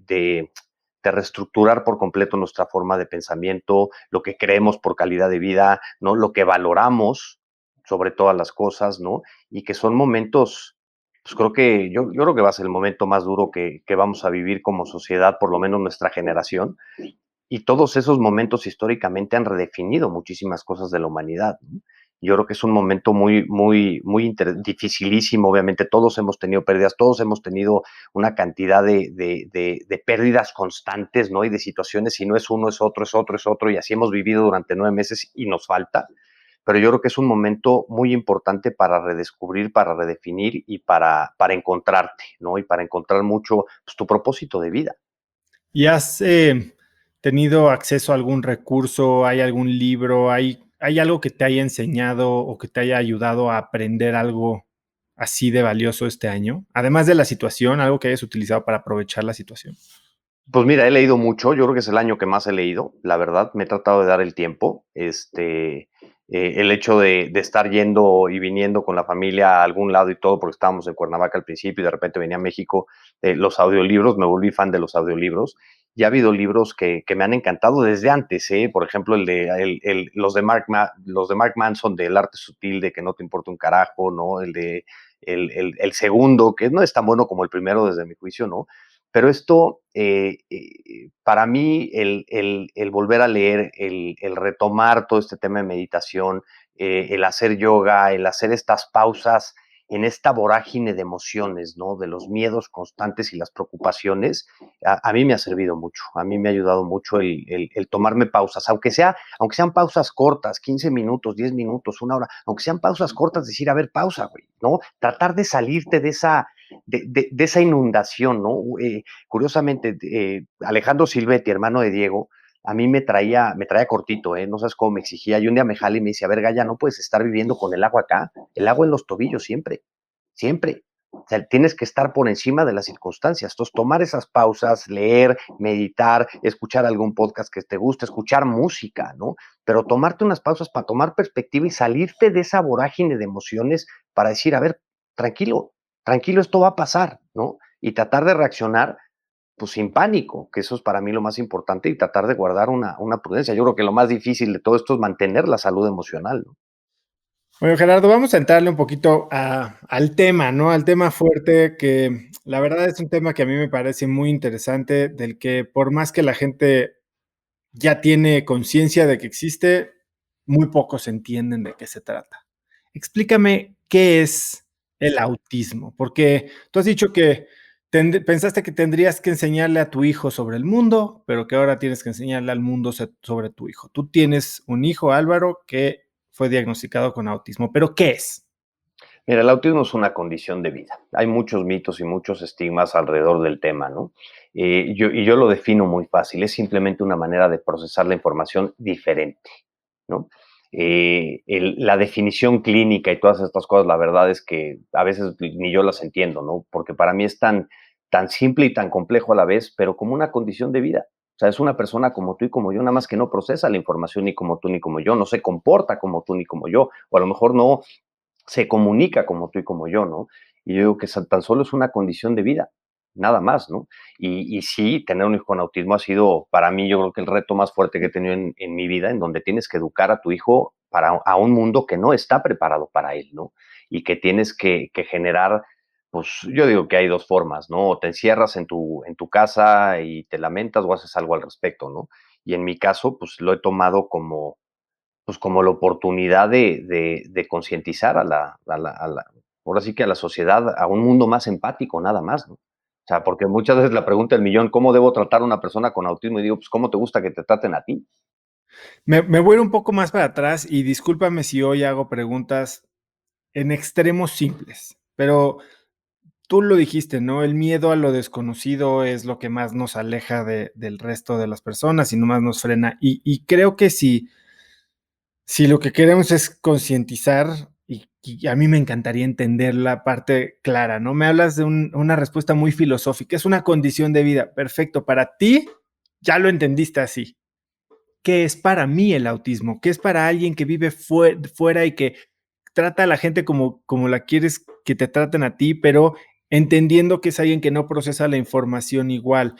reestructurar por completo nuestra forma de pensamiento, lo que creemos por calidad de vida, ¿no? Lo que valoramos sobre todas las cosas, ¿no? Y que son momentos, pues creo que yo creo que va a ser el momento más duro que vamos a vivir como sociedad, por lo menos nuestra generación, y todos esos momentos históricamente han redefinido muchísimas cosas de la humanidad, ¿no? Yo creo que es un momento muy dificilísimo. Obviamente, todos hemos tenido pérdidas, todos hemos tenido una cantidad de pérdidas constantes, ¿no? Y de situaciones, si no es uno, es otro, es otro, es otro, y así hemos vivido durante 9 meses y nos falta. Pero yo creo que es un momento muy importante para redescubrir, para redefinir y para encontrarte, ¿no? Y para encontrar mucho pues, tu propósito de vida. ¿Y has tenido acceso a algún recurso? ¿Hay algún libro? ¿Hay algo que te haya enseñado o que te haya ayudado a aprender algo así de valioso este año? Además de la situación, algo que hayas utilizado para aprovechar la situación. Pues mira, he leído mucho, yo creo que es el año que más he leído, la verdad, me he tratado de dar el tiempo, el hecho de estar yendo y viniendo con la familia a algún lado y todo, porque estábamos en Cuernavaca al principio y de repente venía a México, los audiolibros, me volví fan de los audiolibros, y ha habido libros que me han encantado desde antes, por ejemplo, los de Mark Manson, del arte sutil, de que no te importa un carajo, ¿no? El segundo, que no es tan bueno como el primero desde mi juicio, ¿no? Pero esto, para mí, el volver a leer, el retomar todo este tema de meditación, el hacer yoga, el hacer estas pausas en esta vorágine de emociones, ¿no? De los miedos constantes y las preocupaciones, a mí me ha servido mucho, a mí me ha ayudado mucho el tomarme pausas, aunque sean pausas cortas, 15 minutos, 10 minutos, una hora, aunque sean pausas cortas, decir, a ver, pausa, güey, ¿no? Tratar de salirte de esa inundación, ¿no? Curiosamente, Alejandro Silvetti, hermano de Diego, a mí me traía cortito, no sabes cómo me exigía. Y un día me jala y me dice, a ver, Gaya, no puedes estar viviendo con el agua acá, el agua en los tobillos siempre, siempre. O sea, tienes que estar por encima de las circunstancias. Entonces, tomar esas pausas, leer, meditar, escuchar algún podcast que te guste, escuchar música, ¿no? Pero tomarte unas pausas para tomar perspectiva y salirte de esa vorágine de emociones para decir, a ver, tranquilo, tranquilo, esto va a pasar, ¿no? Y tratar de reaccionar pues sin pánico, que eso es para mí lo más importante, y tratar de guardar una prudencia. Yo creo que lo más difícil de todo esto es mantener la salud emocional, ¿no? Bueno, Gerardo, vamos a entrarle un poquito al tema, ¿no? Al tema fuerte, que la verdad es un tema que a mí me parece muy interesante, del que por más que la gente ya tiene conciencia de que existe, muy pocos entienden de qué se trata. Explícame qué es el autismo, porque tú has dicho que pensaste que tendrías que enseñarle a tu hijo sobre el mundo, pero que ahora tienes que enseñarle al mundo sobre tu hijo. Tú tienes un hijo, Álvaro, que fue diagnosticado con autismo, pero ¿qué es? Mira, el autismo es una condición de vida. Hay muchos mitos y muchos estigmas alrededor del tema, ¿no? Yo lo defino muy fácil, es simplemente una manera de procesar la información diferente, ¿no? la definición clínica y todas estas cosas, la verdad es que a veces ni yo las entiendo, ¿no? Porque para mí es tan simple y tan complejo a la vez, pero como una condición de vida. O sea, es una persona como tú y como yo, nada más que no procesa la información ni como tú ni como yo, no se comporta como tú ni como yo, o a lo mejor no se comunica como tú y como yo, ¿no? Y yo digo que tan solo es una condición de vida, nada más, ¿no? Y sí, tener un hijo con autismo ha sido para mí, yo creo que el reto más fuerte que he tenido en mi vida, en donde tienes que educar a tu hijo a un mundo que no está preparado para él, ¿no? Y que tienes que generar, pues yo digo que hay dos formas, ¿no? O te encierras en tu casa y te lamentas o haces algo al respecto, ¿no? Y en mi caso, pues lo he tomado como, pues como la oportunidad de concientizar ahora sí que a la sociedad, a un mundo más empático, nada más, ¿no? O sea, porque muchas veces la pregunta del millón, ¿cómo debo tratar a una persona con autismo? Y digo, pues, ¿cómo te gusta que te traten a ti? Me voy a ir un poco más para atrás y discúlpame si hoy hago preguntas en extremos simples, pero tú lo dijiste, ¿no? El miedo a lo desconocido es lo que más nos aleja del resto de las personas y nomás nos frena. Y creo que si lo que queremos es concientizar, y a mí me encantaría entender la parte clara, ¿no? Me hablas de una respuesta muy filosófica, es una condición de vida. Perfecto, para ti ya lo entendiste así. ¿Qué es para mí el autismo? ¿Qué es para alguien que vive fuera y que trata a la gente como la quieres que te traten a ti, pero entendiendo que es alguien que no procesa la información igual?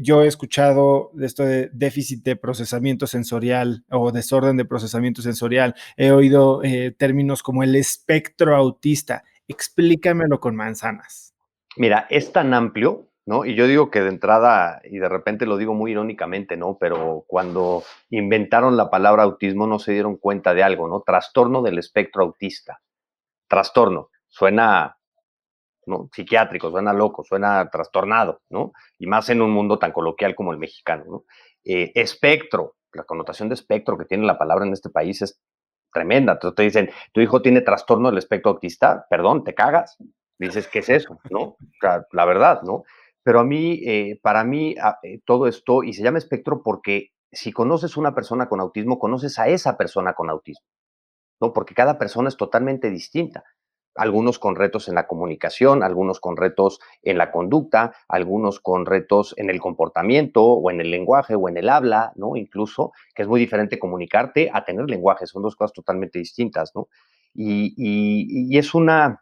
Yo he escuchado de esto de déficit de procesamiento sensorial o desorden de procesamiento sensorial. He oído términos como el espectro autista. Explícamelo con manzanas. Mira, es tan amplio, ¿no? Y yo digo que de entrada, y de repente lo digo muy irónicamente, ¿no? Pero cuando inventaron la palabra autismo no se dieron cuenta de algo, ¿no? Trastorno del espectro autista. Trastorno. Suena, ¿no? Psiquiátrico, suena loco, suena trastornado, ¿no? Y más en un mundo tan coloquial como el mexicano, ¿no? Espectro, la connotación de espectro que tiene la palabra en este país es tremenda. Entonces te dicen, tu hijo tiene trastorno del espectro autista, perdón, te cagas. Dices, ¿qué es eso? ¿No? O sea, la verdad, ¿no? Pero para mí, todo esto, y se llama espectro porque si conoces una persona con autismo, conoces a esa persona con autismo, ¿no? Porque cada persona es totalmente distinta. Algunos con retos en la comunicación, algunos con retos en la conducta, algunos con retos en el comportamiento o en el lenguaje o en el habla, ¿no? Incluso, que es muy diferente comunicarte a tener lenguaje, son dos cosas totalmente distintas, ¿no? Y es una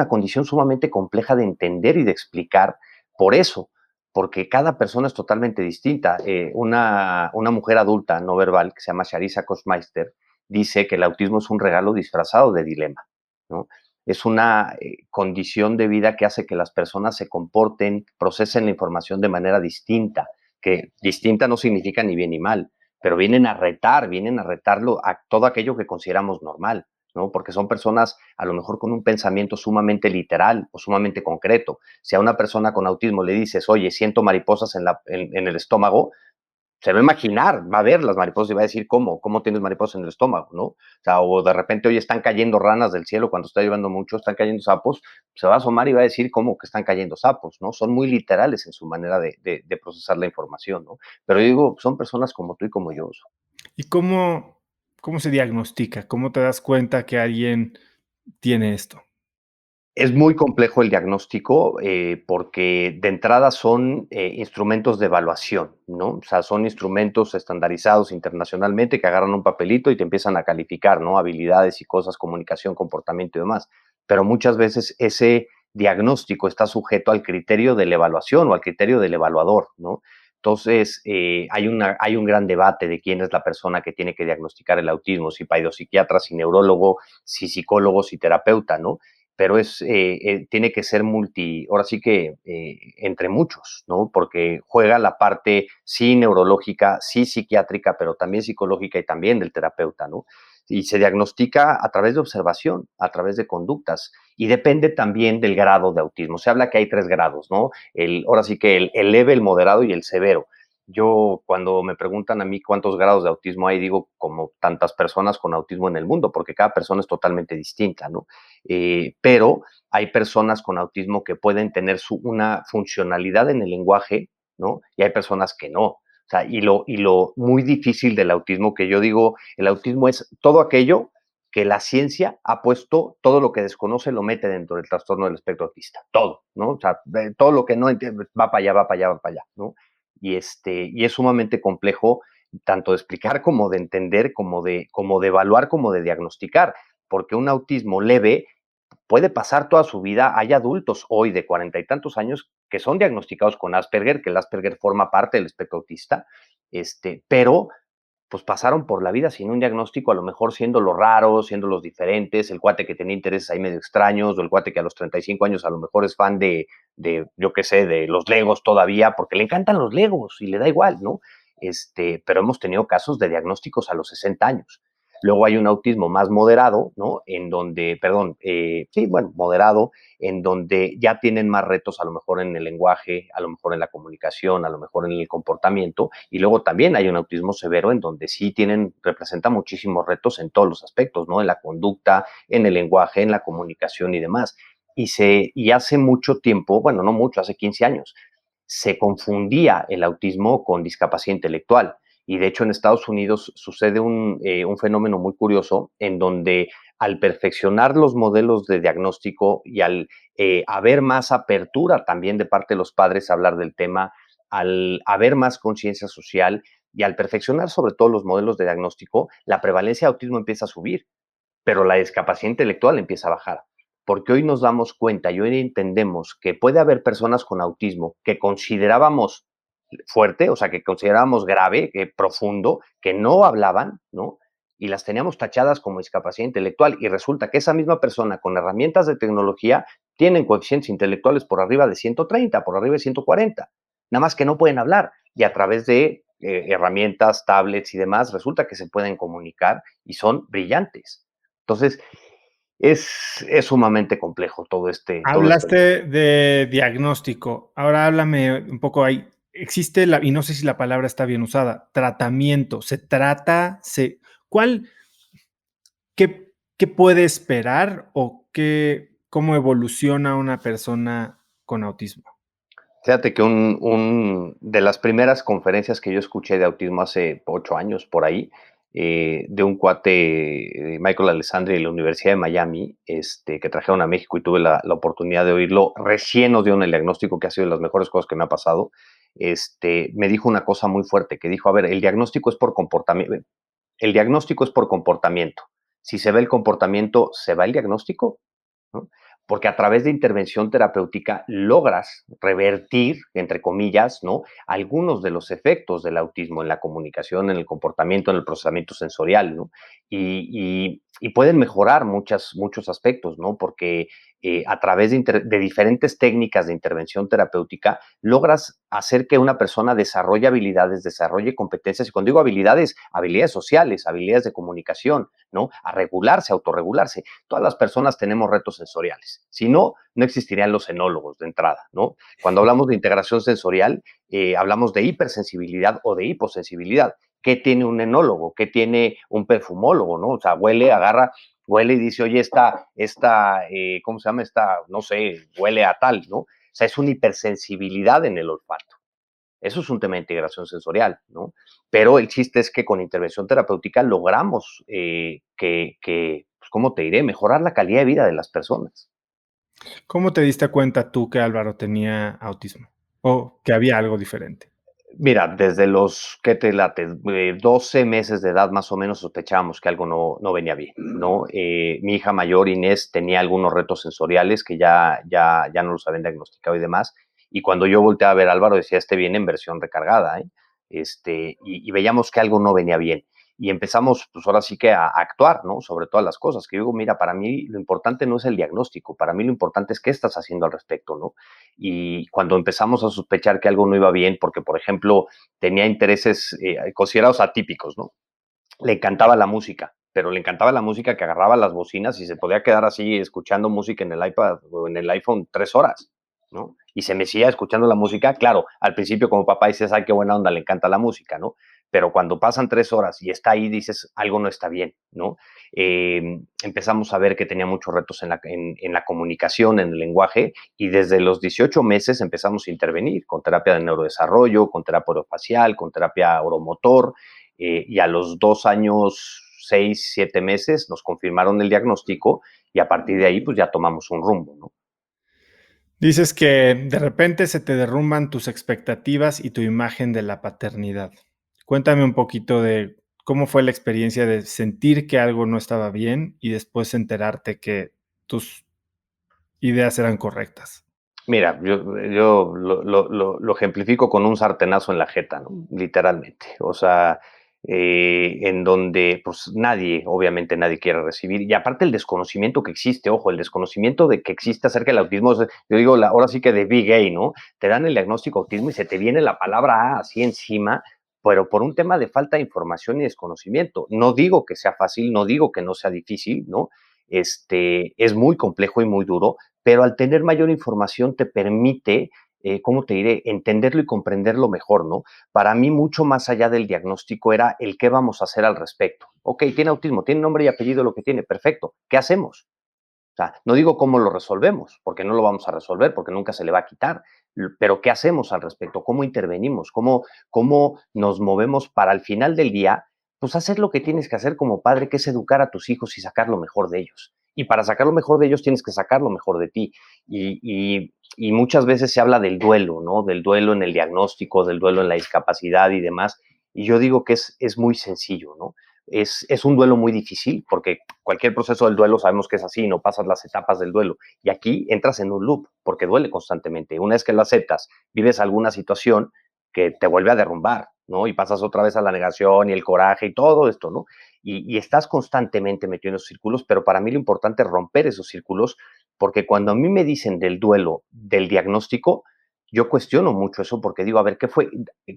condición sumamente compleja de entender y de explicar por eso, porque cada persona es totalmente distinta. Una mujer adulta no verbal que se llama Sharisa Koschmeister dice que el autismo es un regalo disfrazado de dilema, ¿no? Es una condición de vida que hace que las personas se comporten, procesen la información de manera distinta, que distinta no significa ni bien ni mal, pero vienen a retarlo a todo aquello que consideramos normal, ¿no? Porque son personas a lo mejor con un pensamiento sumamente literal o sumamente concreto. Si a una persona con autismo le dices, oye, siento mariposas en el estómago, se va a imaginar, va a ver las mariposas y va a decir cómo tienes mariposas en el estómago, ¿no? O sea, o de repente, oye, están cayendo ranas del cielo cuando está lloviendo mucho, están cayendo sapos, se va a asomar y va a decir cómo que están cayendo sapos, ¿no? Son muy literales en su manera de procesar la información, ¿no? Pero yo digo, son personas como tú y como yo. ¿Y cómo se diagnostica? ¿Cómo te das cuenta que alguien tiene esto? Es muy complejo el diagnóstico porque de entrada son instrumentos de evaluación, ¿no? O sea, son instrumentos estandarizados internacionalmente que agarran un papelito y te empiezan a calificar, ¿no? Habilidades y cosas, comunicación, comportamiento y demás. Pero muchas veces ese diagnóstico está sujeto al criterio de la evaluación o al criterio del evaluador, ¿no? Entonces, hay un gran debate de quién es la persona que tiene que diagnosticar el autismo, si psiquiatra, si neurólogo, si psicólogo, si terapeuta, ¿no? Pero tiene que ser ahora sí que entre muchos, ¿no? Porque juega la parte sí neurológica, sí psiquiátrica, pero también psicológica y también del terapeuta, ¿no? Y se diagnostica a través de observación, a través de conductas, y depende también del grado de autismo. Se habla que hay 3 grados, ¿no? Ahora sí que el leve, el moderado y el severo. Yo, cuando me preguntan a mí cuántos grados de autismo hay, digo como tantas personas con autismo en el mundo, porque cada persona es totalmente distinta, ¿no? Pero hay personas con autismo que pueden tener una funcionalidad en el lenguaje, ¿no? Y hay personas que no. O O sea, y lo muy difícil del autismo, que yo digo, el autismo es todo aquello que la ciencia ha puesto, todo lo que desconoce lo mete dentro del trastorno del espectro autista, todo, ¿no? O sea, todo lo que no entiende va para allá, va para allá, va para allá, ¿no? Y es sumamente complejo tanto de explicar como de entender, como de evaluar, como de diagnosticar, porque un autismo leve puede pasar toda su vida. Hay adultos hoy de 40 y tantos años que son diagnosticados con Asperger, que el Asperger forma parte del espectro autista, pero pues pasaron por la vida sin un diagnóstico, a lo mejor siendo los raros, siendo los diferentes, el cuate que tenía intereses ahí medio extraños, o el cuate que a los 35 años a lo mejor es fan yo qué sé, de los Legos todavía, porque le encantan los Legos y le da igual, ¿no? Pero hemos tenido casos de diagnósticos a los 60 años. Luego hay un autismo más moderado, ¿no? En donde, perdón, sí, bueno, moderado, en donde ya tienen más retos a lo mejor en el lenguaje, a lo mejor en la comunicación, a lo mejor en el comportamiento. Y luego también hay un autismo severo en donde sí representa muchísimos retos en todos los aspectos, ¿no? En la conducta, en el lenguaje, en la comunicación y demás. Y hace mucho tiempo, bueno, no mucho, hace 15 años, se confundía el autismo con discapacidad intelectual. Y de hecho en Estados Unidos sucede un fenómeno muy curioso en donde al perfeccionar los modelos de diagnóstico y al haber más apertura también de parte de los padres a hablar del tema, al haber más conciencia social y al perfeccionar sobre todo los modelos de diagnóstico, la prevalencia de autismo empieza a subir, pero la discapacidad intelectual empieza a bajar. Porque hoy nos damos cuenta y hoy entendemos que puede haber personas con autismo que considerábamos fuerte, o sea, que considerábamos grave, profundo, que no hablaban, ¿no? Y las teníamos tachadas como discapacidad intelectual. Y resulta que esa misma persona con herramientas de tecnología tienen coeficientes intelectuales por arriba de 130, por arriba de 140. Nada más que no pueden hablar. Y a través de herramientas, tablets y demás, resulta que se pueden comunicar y son brillantes. Entonces, es sumamente complejo todo este. Hablaste de diagnóstico. Ahora háblame un poco ahí. Existe y no sé si la palabra está bien usada, tratamiento. Se trata, ¿cuál, qué puede esperar o cómo evoluciona una persona con autismo? Fíjate que de las primeras conferencias que yo escuché de autismo hace 8 años, por ahí, de un cuate, Michael Alessandri, de la Universidad de Miami, que trajeron a México y tuve la oportunidad de oírlo, recién nos dieron el diagnóstico, que ha sido de las mejores cosas que me ha pasado. Me dijo una cosa muy fuerte, que dijo, a ver, el diagnóstico es por comportamiento. Si se ve el comportamiento, ¿se va el diagnóstico? ¿No? Porque a través de intervención terapéutica logras revertir, entre comillas, ¿no? Algunos de los efectos del autismo en la comunicación, en el comportamiento, en el procesamiento sensorial, ¿no? Y pueden mejorar muchos aspectos, ¿no? Porque a través de diferentes técnicas de intervención terapéutica logras hacer que una persona desarrolle habilidades, desarrolle competencias, y cuando digo habilidades, habilidades sociales, habilidades de comunicación, ¿no? A regularse, a autorregularse. Todas las personas tenemos retos sensoriales. Si no, no existirían los enólogos de entrada, ¿no? Cuando hablamos de integración sensorial, hablamos de hipersensibilidad o de hiposensibilidad. ¿Qué tiene un enólogo? ¿Qué tiene un perfumólogo, no? O sea, huele y dice, oye, ¿cómo se llama? No sé, huele a tal, ¿no? O sea, es una hipersensibilidad en el olfato. Eso es un tema de integración sensorial, ¿no? Pero el chiste es que con intervención terapéutica logramos pues, ¿cómo te diré? Mejorar la calidad de vida de las personas. ¿Cómo te diste cuenta tú que Álvaro tenía autismo o que había algo diferente? Mira, desde los, ¿qué te late? 12 meses de edad más o menos sospechábamos que algo no venía bien, ¿no? Mi hija mayor, Inés, tenía algunos retos sensoriales que ya no los habían diagnosticado y demás. Y cuando yo volteaba a ver a Álvaro, decía, viene en versión recargada, ¿eh? Y veíamos que algo no venía bien. Y empezamos, pues ahora sí que a actuar, ¿no? Sobre todas las cosas. Que yo digo, mira, para mí lo importante no es el diagnóstico, para mí lo importante es qué estás haciendo al respecto, ¿no? Y cuando empezamos a sospechar que algo no iba bien, porque, por ejemplo, tenía intereses considerados atípicos, ¿no? Le encantaba la música, pero le encantaba la música que agarraba las bocinas y se podía quedar así escuchando música en el iPad o en el iPhone 3 horas, ¿no? Y se me seguía escuchando la música, claro, al principio como papá dices, ay, qué buena onda, le encanta la música, ¿no? pero cuando pasan 3 horas y está ahí, dices, algo no está bien, ¿no? Empezamos a ver que tenía muchos retos en la comunicación, en el lenguaje, y desde los 18 meses empezamos a intervenir con terapia de neurodesarrollo, con terapia orofacial, con terapia oromotor, y a los 2 años, 6, 7 meses nos confirmaron el diagnóstico y a partir de ahí pues ya tomamos un rumbo, ¿no? Dices que de repente se te derrumban tus expectativas y tu imagen de la paternidad. Cuéntame un poquito de cómo fue la experiencia de sentir que algo no estaba bien y después enterarte que tus ideas eran correctas. Mira, yo lo ejemplifico con un sartenazo en la jeta, ¿no? Literalmente. O sea, en donde pues nadie, obviamente nadie quiere recibir. Y aparte el desconocimiento que existe, ojo, el desconocimiento de que existe acerca del autismo, yo digo, ahora sí que de big A, ¿no? Te dan el diagnóstico autismo y se te viene la palabra A así encima, pero por un tema de falta de información y desconocimiento. No digo que sea fácil, no digo que no sea difícil, ¿no? Es muy complejo y muy duro, pero al tener mayor información te permite, ¿cómo te diré?, entenderlo y comprenderlo mejor, ¿no? Para mí, mucho más allá del diagnóstico era el qué vamos a hacer al respecto. Ok, tiene autismo, tiene nombre y apellido lo que tiene, perfecto. ¿Qué hacemos? O sea, no digo cómo lo resolvemos, porque no lo vamos a resolver, porque nunca se le va a quitar, pero ¿qué hacemos al respecto? ¿Cómo intervenimos? ¿Cómo nos movemos para al final del día, pues hacer lo que tienes que hacer como padre, que es educar a tus hijos y sacar lo mejor de ellos? Y para sacar lo mejor de ellos tienes que sacar lo mejor de ti. Y muchas veces se habla del duelo, ¿no? Del duelo en el diagnóstico, del duelo en la discapacidad y demás. Y yo digo que es muy sencillo, ¿no? Es un duelo muy difícil porque cualquier proceso del duelo sabemos que es así, no pasas las etapas del duelo. Y aquí entras en un loop porque duele constantemente. Una vez que lo aceptas, vives alguna situación que te vuelve a derrumbar, ¿no? Y pasas otra vez a la negación y el coraje y todo esto, ¿no? Y estás constantemente metido en esos círculos, pero para mí lo importante es romper esos círculos porque cuando a mí me dicen del duelo, del diagnóstico, yo cuestiono mucho eso porque digo, a ver,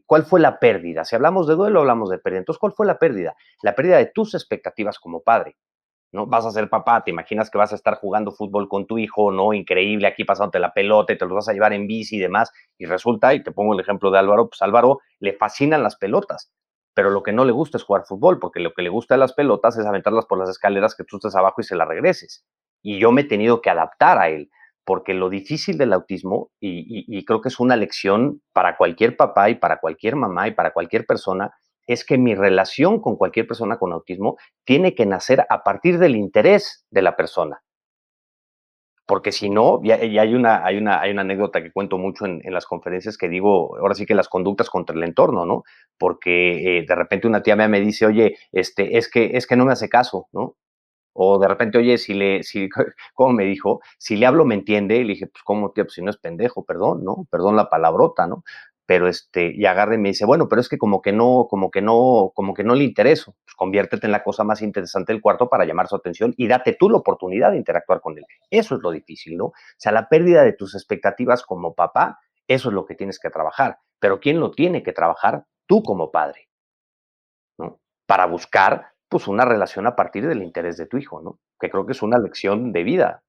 ¿cuál fue la pérdida? Si hablamos de duelo, hablamos de pérdida. Entonces, ¿cuál fue la pérdida? La pérdida de tus expectativas como padre, ¿no? Vas a ser papá, te imaginas que vas a estar jugando fútbol con tu hijo, ¿no? Increíble, aquí pasándote la pelota y te los vas a llevar en bici y demás. Y resulta, y te pongo el ejemplo de Álvaro, pues Álvaro le fascinan las pelotas, pero lo que no le gusta es jugar fútbol, porque lo que le gusta de las pelotas es aventarlas por las escaleras que tú estés abajo y se las regreses. Y yo me he tenido que adaptar a él, porque lo difícil del autismo, y creo que es una lección para cualquier papá y para cualquier mamá y para cualquier persona, es que mi relación con cualquier persona con autismo tiene que nacer a partir del interés de la persona. Porque si no, ya hay una anécdota que cuento mucho en las conferencias que digo, ahora sí que las conductas contra el entorno, ¿no? Porque de repente una tía mía me dice, oye, es que no me hace caso, ¿no? O de repente, oye, ¿cómo me dijo? Si le hablo, ¿me entiende? Y le dije, pues, ¿cómo, tío? Pues si no es pendejo, perdón, ¿no? Perdón la palabrota, ¿no? Pero y agarra y me dice, bueno, pero es que como que no le intereso. Pues conviértete en la cosa más interesante del cuarto para llamar su atención y date tú la oportunidad de interactuar con él. Eso es lo difícil, ¿no? O sea, la pérdida de tus expectativas como papá, eso es lo que tienes que trabajar. Pero ¿quién lo tiene que trabajar? Tú como padre, ¿no? Para buscar, pues, una relación a partir del interés de tu hijo, ¿no? Que creo que es una lección de vida.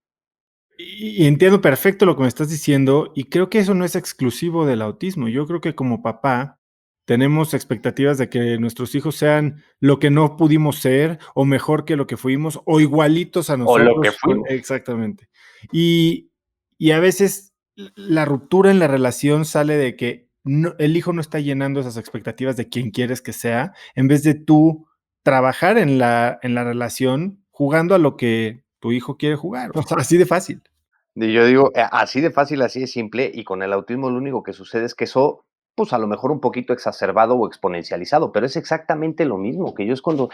Y entiendo perfecto lo que me estás diciendo, y creo que eso no es exclusivo del autismo. Yo creo que como papá tenemos expectativas de que nuestros hijos sean lo que no pudimos ser, o mejor que lo que fuimos, o igualitos a O lo que nosotros, o fuimos. exactamente. Y y a veces la ruptura en la relación sale de que el hijo no está llenando esas expectativas de quien quieres que sea, en vez de tú trabajar en la relación jugando a lo que tu hijo quiere jugar, o sea, así de fácil. Y yo digo, así de fácil, así de simple, y con el autismo lo único que sucede es que eso, pues, a lo mejor un poquito exacerbado o exponencializado, pero es exactamente lo mismo, que yo es cuando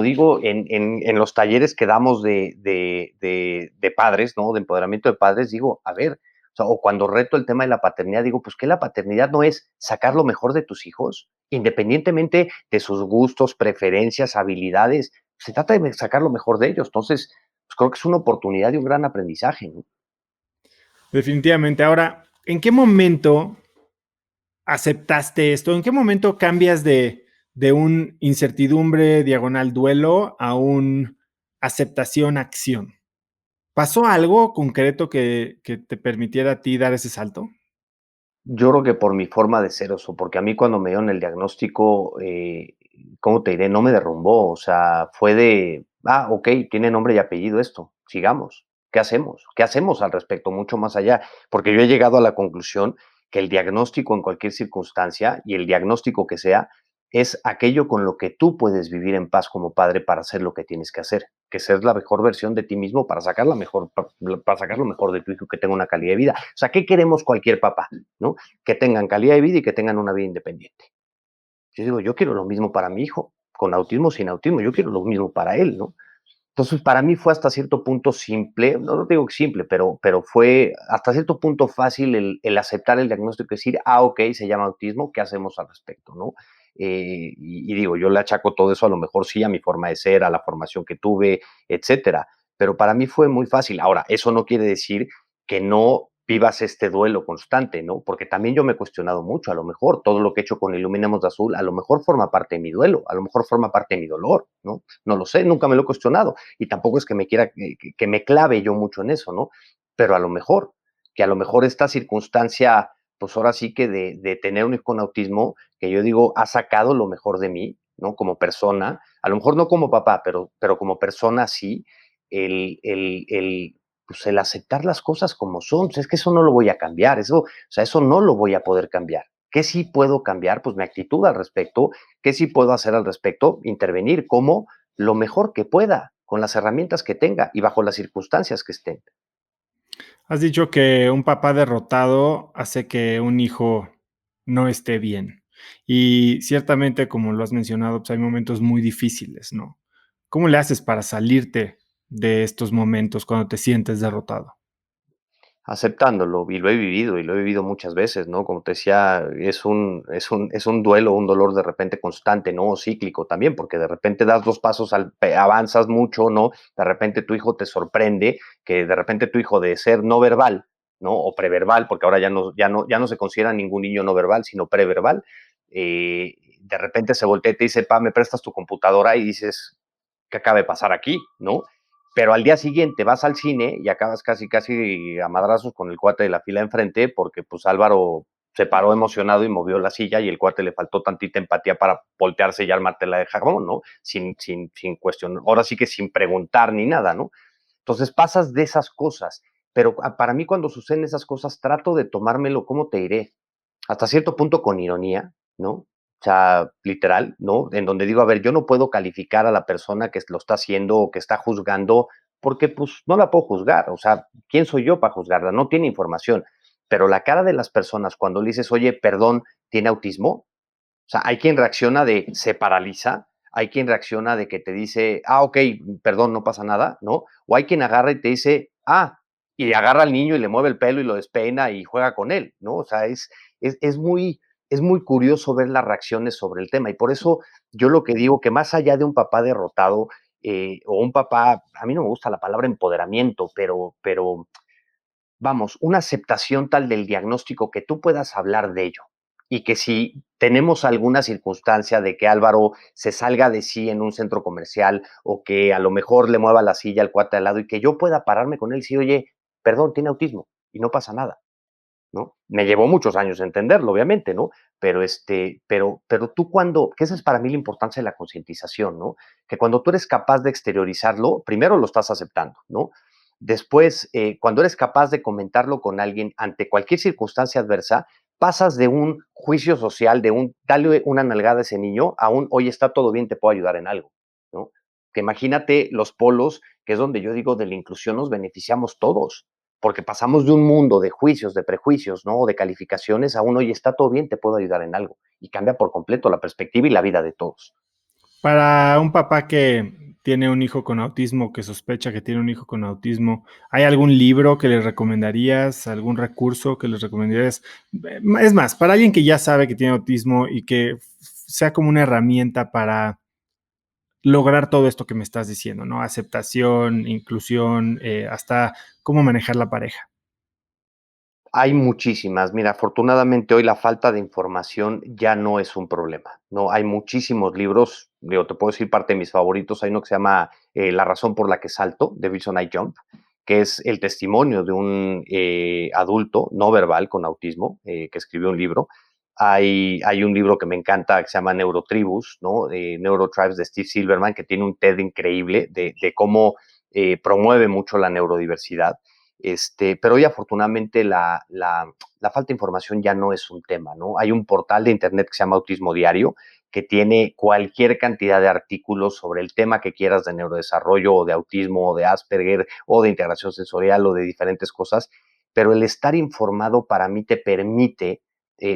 digo en los talleres que damos de padres, ¿no? De empoderamiento de padres, digo, a ver, o sea, o cuando reto el tema de la paternidad, digo, pues, que la paternidad no es sacar lo mejor de tus hijos, independientemente de sus gustos, preferencias, habilidades, se trata de sacar lo mejor de ellos. Entonces, pues, creo que es una oportunidad y un gran aprendizaje, ¿no? Definitivamente. Ahora, ¿en qué momento aceptaste esto? ¿En qué momento cambias de un incertidumbre diagonal duelo a un aceptación acción? ¿Pasó algo concreto que te permitiera a ti dar ese salto? Yo creo que por mi forma de ser, Oso, porque a mí cuando me dieron el diagnóstico, ¿cómo te diré? No me derrumbó, o sea, fue de, ok, tiene nombre y apellido esto, sigamos, ¿qué hacemos? ¿Qué hacemos al respecto? Mucho más allá, porque yo he llegado a la conclusión que el diagnóstico en cualquier circunstancia y el diagnóstico que sea, es aquello con lo que tú puedes vivir en paz como padre para hacer lo que tienes que hacer, que ser la mejor versión de ti mismo para sacar la mejor, para sacar lo mejor de tu hijo, que tenga una calidad de vida. O sea, ¿qué queremos cualquier papá? ¿No? Que tengan calidad de vida y que tengan una vida independiente. Yo digo, yo quiero lo mismo para mi hijo, con autismo, sin autismo, yo quiero lo mismo para él, ¿no? Entonces, para mí fue hasta cierto punto simple, no digo que simple, pero fue hasta cierto punto fácil el aceptar el diagnóstico y decir, ok, se llama autismo, ¿qué hacemos al respecto? ¿No? Y digo, yo le achaco todo eso a lo mejor sí a mi forma de ser, a la formación que tuve, etcétera. Pero para mí fue muy fácil. Ahora, eso no quiere decir que no vivas este duelo constante, ¿no? Porque también yo me he cuestionado mucho, a lo mejor todo lo que he hecho con Iluminemos de Azul, a lo mejor forma parte de mi duelo, a lo mejor forma parte de mi dolor, ¿no? No lo sé, nunca me lo he cuestionado y tampoco es que me quiera, que me clave yo mucho en eso, ¿no? Pero a lo mejor, que a lo mejor esta circunstancia, pues ahora sí que de tener un hijo con autismo, que yo digo, ha sacado lo mejor de mí, ¿no? Como persona, a lo mejor no como papá, pero como persona sí, pues el aceptar las cosas como son, pues es que eso no lo voy a cambiar, eso, o sea, eso no lo voy a poder cambiar. ¿Qué sí puedo cambiar? Pues mi actitud al respecto. ¿Qué sí puedo hacer al respecto? Intervenir como lo mejor que pueda, con las herramientas que tenga y bajo las circunstancias que estén. Has dicho que un papá derrotado hace que un hijo no esté bien. Y ciertamente, como lo has mencionado, pues hay momentos muy difíciles, ¿no? ¿Cómo le haces para salirte de estos momentos cuando te sientes derrotado? Aceptándolo, y lo he vivido muchas veces, ¿no? Como te decía, es un duelo, un dolor de repente constante, ¿no? O cíclico también, porque de repente das 2 pasos, avanzas mucho, ¿no? De repente tu hijo te sorprende, que de repente tu hijo de ser no verbal, ¿no? O preverbal, porque ahora ya no se considera ningún niño no verbal, sino preverbal, de repente se voltea y te dice: "Pa, ¿me prestas tu computadora?", y dices: "¿Qué acaba de pasar aquí?", ¿no? Pero al día siguiente vas al cine y acabas casi a madrazos con el cuate de la fila enfrente porque pues Álvaro se paró emocionado y movió la silla y el cuate le faltó tantita empatía para voltearse y armártela de jabón, ¿no? Sin cuestionar, ahora sí que sin preguntar ni nada, ¿no? Entonces pasas de esas cosas, pero para mí cuando suceden esas cosas trato de tomármelo, ¿cómo te diré? Hasta cierto punto con ironía, ¿no? O sea, literal, ¿no? En donde digo, a ver, yo no puedo calificar a la persona que lo está haciendo o que está juzgando, porque pues no la puedo juzgar. O sea, ¿quién soy yo para juzgarla? No tiene información. Pero la cara de las personas cuando le dices, oye, perdón, ¿tiene autismo? O sea, hay quien reacciona de se paraliza, hay quien reacciona de que te dice, ok, perdón, no pasa nada, ¿no? O hay quien agarra y te dice, y agarra al niño y le mueve el pelo y lo despeina y juega con él, ¿no? O sea, es, es muy, es muy curioso ver las reacciones sobre el tema. Y por eso yo lo que digo, que más allá de un papá derrotado, o un papá, a mí no me gusta la palabra empoderamiento, pero vamos, una aceptación tal del diagnóstico que tú puedas hablar de ello y que si tenemos alguna circunstancia de que Álvaro se salga de sí en un centro comercial o que a lo mejor le mueva la silla al cuate al lado y que yo pueda pararme con él y decir, oye, perdón, tiene autismo y no pasa nada, ¿no? Me llevó muchos años entenderlo, obviamente, ¿no? Pero tú cuando, que esa es para mí la importancia de la concientización, ¿no? Que cuando tú eres capaz de exteriorizarlo, primero lo estás aceptando, ¿no? Después, cuando eres capaz de comentarlo con alguien ante cualquier circunstancia adversa, pasas de un juicio social, de un dale una nalgada a ese niño, a un, oye, está todo bien, te puedo ayudar en algo, ¿no? Que imagínate los polos, que es donde yo digo de la inclusión nos beneficiamos todos, porque pasamos de un mundo de juicios, de prejuicios, ¿no? De calificaciones a un, oye, está todo bien, te puedo ayudar en algo. Y cambia por completo la perspectiva y la vida de todos. Para un papá que tiene un hijo con autismo, que sospecha que tiene un hijo con autismo, ¿hay algún libro que les recomendarías, algún recurso que les recomendarías? Es más, para alguien que ya sabe que tiene autismo y que sea como una herramienta para lograr todo esto que me estás diciendo, ¿no? Aceptación, inclusión, hasta cómo manejar la pareja. Hay muchísimas. Mira, afortunadamente hoy la falta de información ya no es un problema. No, hay muchísimos libros. Digo, te puedo decir parte de mis favoritos. Hay uno que se llama La razón por la que salto, The Reason I Jump, que es el testimonio de un adulto no verbal con autismo, que escribió un libro. Hay un libro que me encanta que se llama Neurotribus, ¿no? Neurotribes de Steve Silverman, que tiene un TED increíble de cómo promueve mucho la neurodiversidad. Pero hoy afortunadamente la falta de información ya no es un tema, ¿no? Hay un portal de internet que se llama Autismo Diario, que tiene cualquier cantidad de artículos sobre el tema que quieras de neurodesarrollo o de autismo o de Asperger o de integración sensorial o de diferentes cosas, pero el estar informado para mí te permite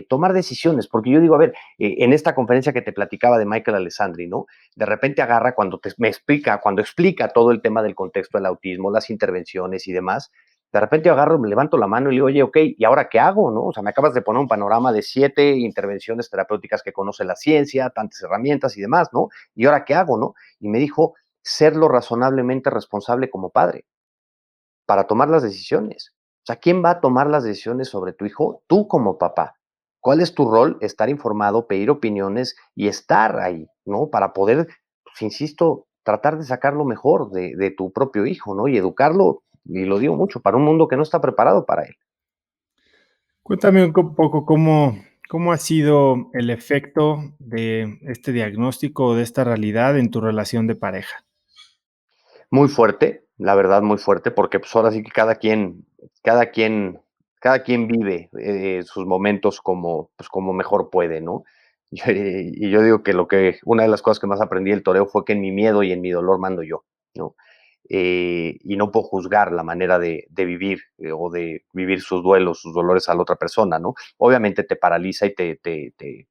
tomar decisiones, porque yo digo, a ver, en esta conferencia que te platicaba de Michael Alessandri, ¿no? De repente agarra cuando explica todo el tema del contexto del autismo, las intervenciones y demás, de repente yo agarro, me levanto la mano y le digo, oye, ok, ¿y ahora qué hago? ¿No? O sea, me acabas de poner un panorama de 7 intervenciones terapéuticas que conoce la ciencia, tantas herramientas y demás, ¿no? ¿Y ahora qué hago? ¿No? Y me dijo, ser lo razonablemente responsable como padre para tomar las decisiones. O sea, ¿quién va a tomar las decisiones sobre tu hijo? Tú como papá. ¿Cuál es tu rol? Estar informado, pedir opiniones y estar ahí, ¿no? Para poder, pues, insisto, tratar de sacar lo mejor de tu propio hijo, ¿no? Y educarlo, y lo digo mucho, para un mundo que no está preparado para él. Cuéntame un poco cómo ha sido el efecto de este diagnóstico o de esta realidad en tu relación de pareja. Muy fuerte, la verdad, muy fuerte, porque pues ahora sí que cada quien, cada quien vive sus momentos como, pues, como mejor puede, ¿no? Y yo digo que una de las cosas que más aprendí del toreo fue que en mi miedo y en mi dolor mando yo, ¿no? Y no puedo juzgar la manera de vivir o de vivir sus duelos, sus dolores a la otra persona, ¿no? Obviamente te paraliza y te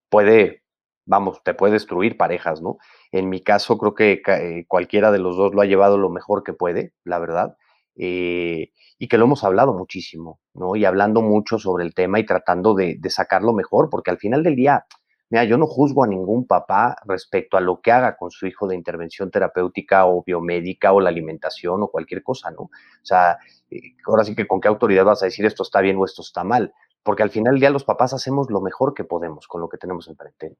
puede, vamos, te puede destruir parejas, ¿no? En mi caso, creo que cualquiera de los dos lo ha llevado lo mejor que puede, la verdad, y que lo hemos hablado muchísimo, ¿no? Y hablando mucho sobre el tema y tratando de sacarlo mejor, porque al final del día, mira, yo no juzgo a ningún papá respecto a lo que haga con su hijo de intervención terapéutica o biomédica o la alimentación o cualquier cosa, ¿no? O sea, ahora sí que con qué autoridad vas a decir esto está bien o esto está mal, porque al final del día los papás hacemos lo mejor que podemos con lo que tenemos enfrente.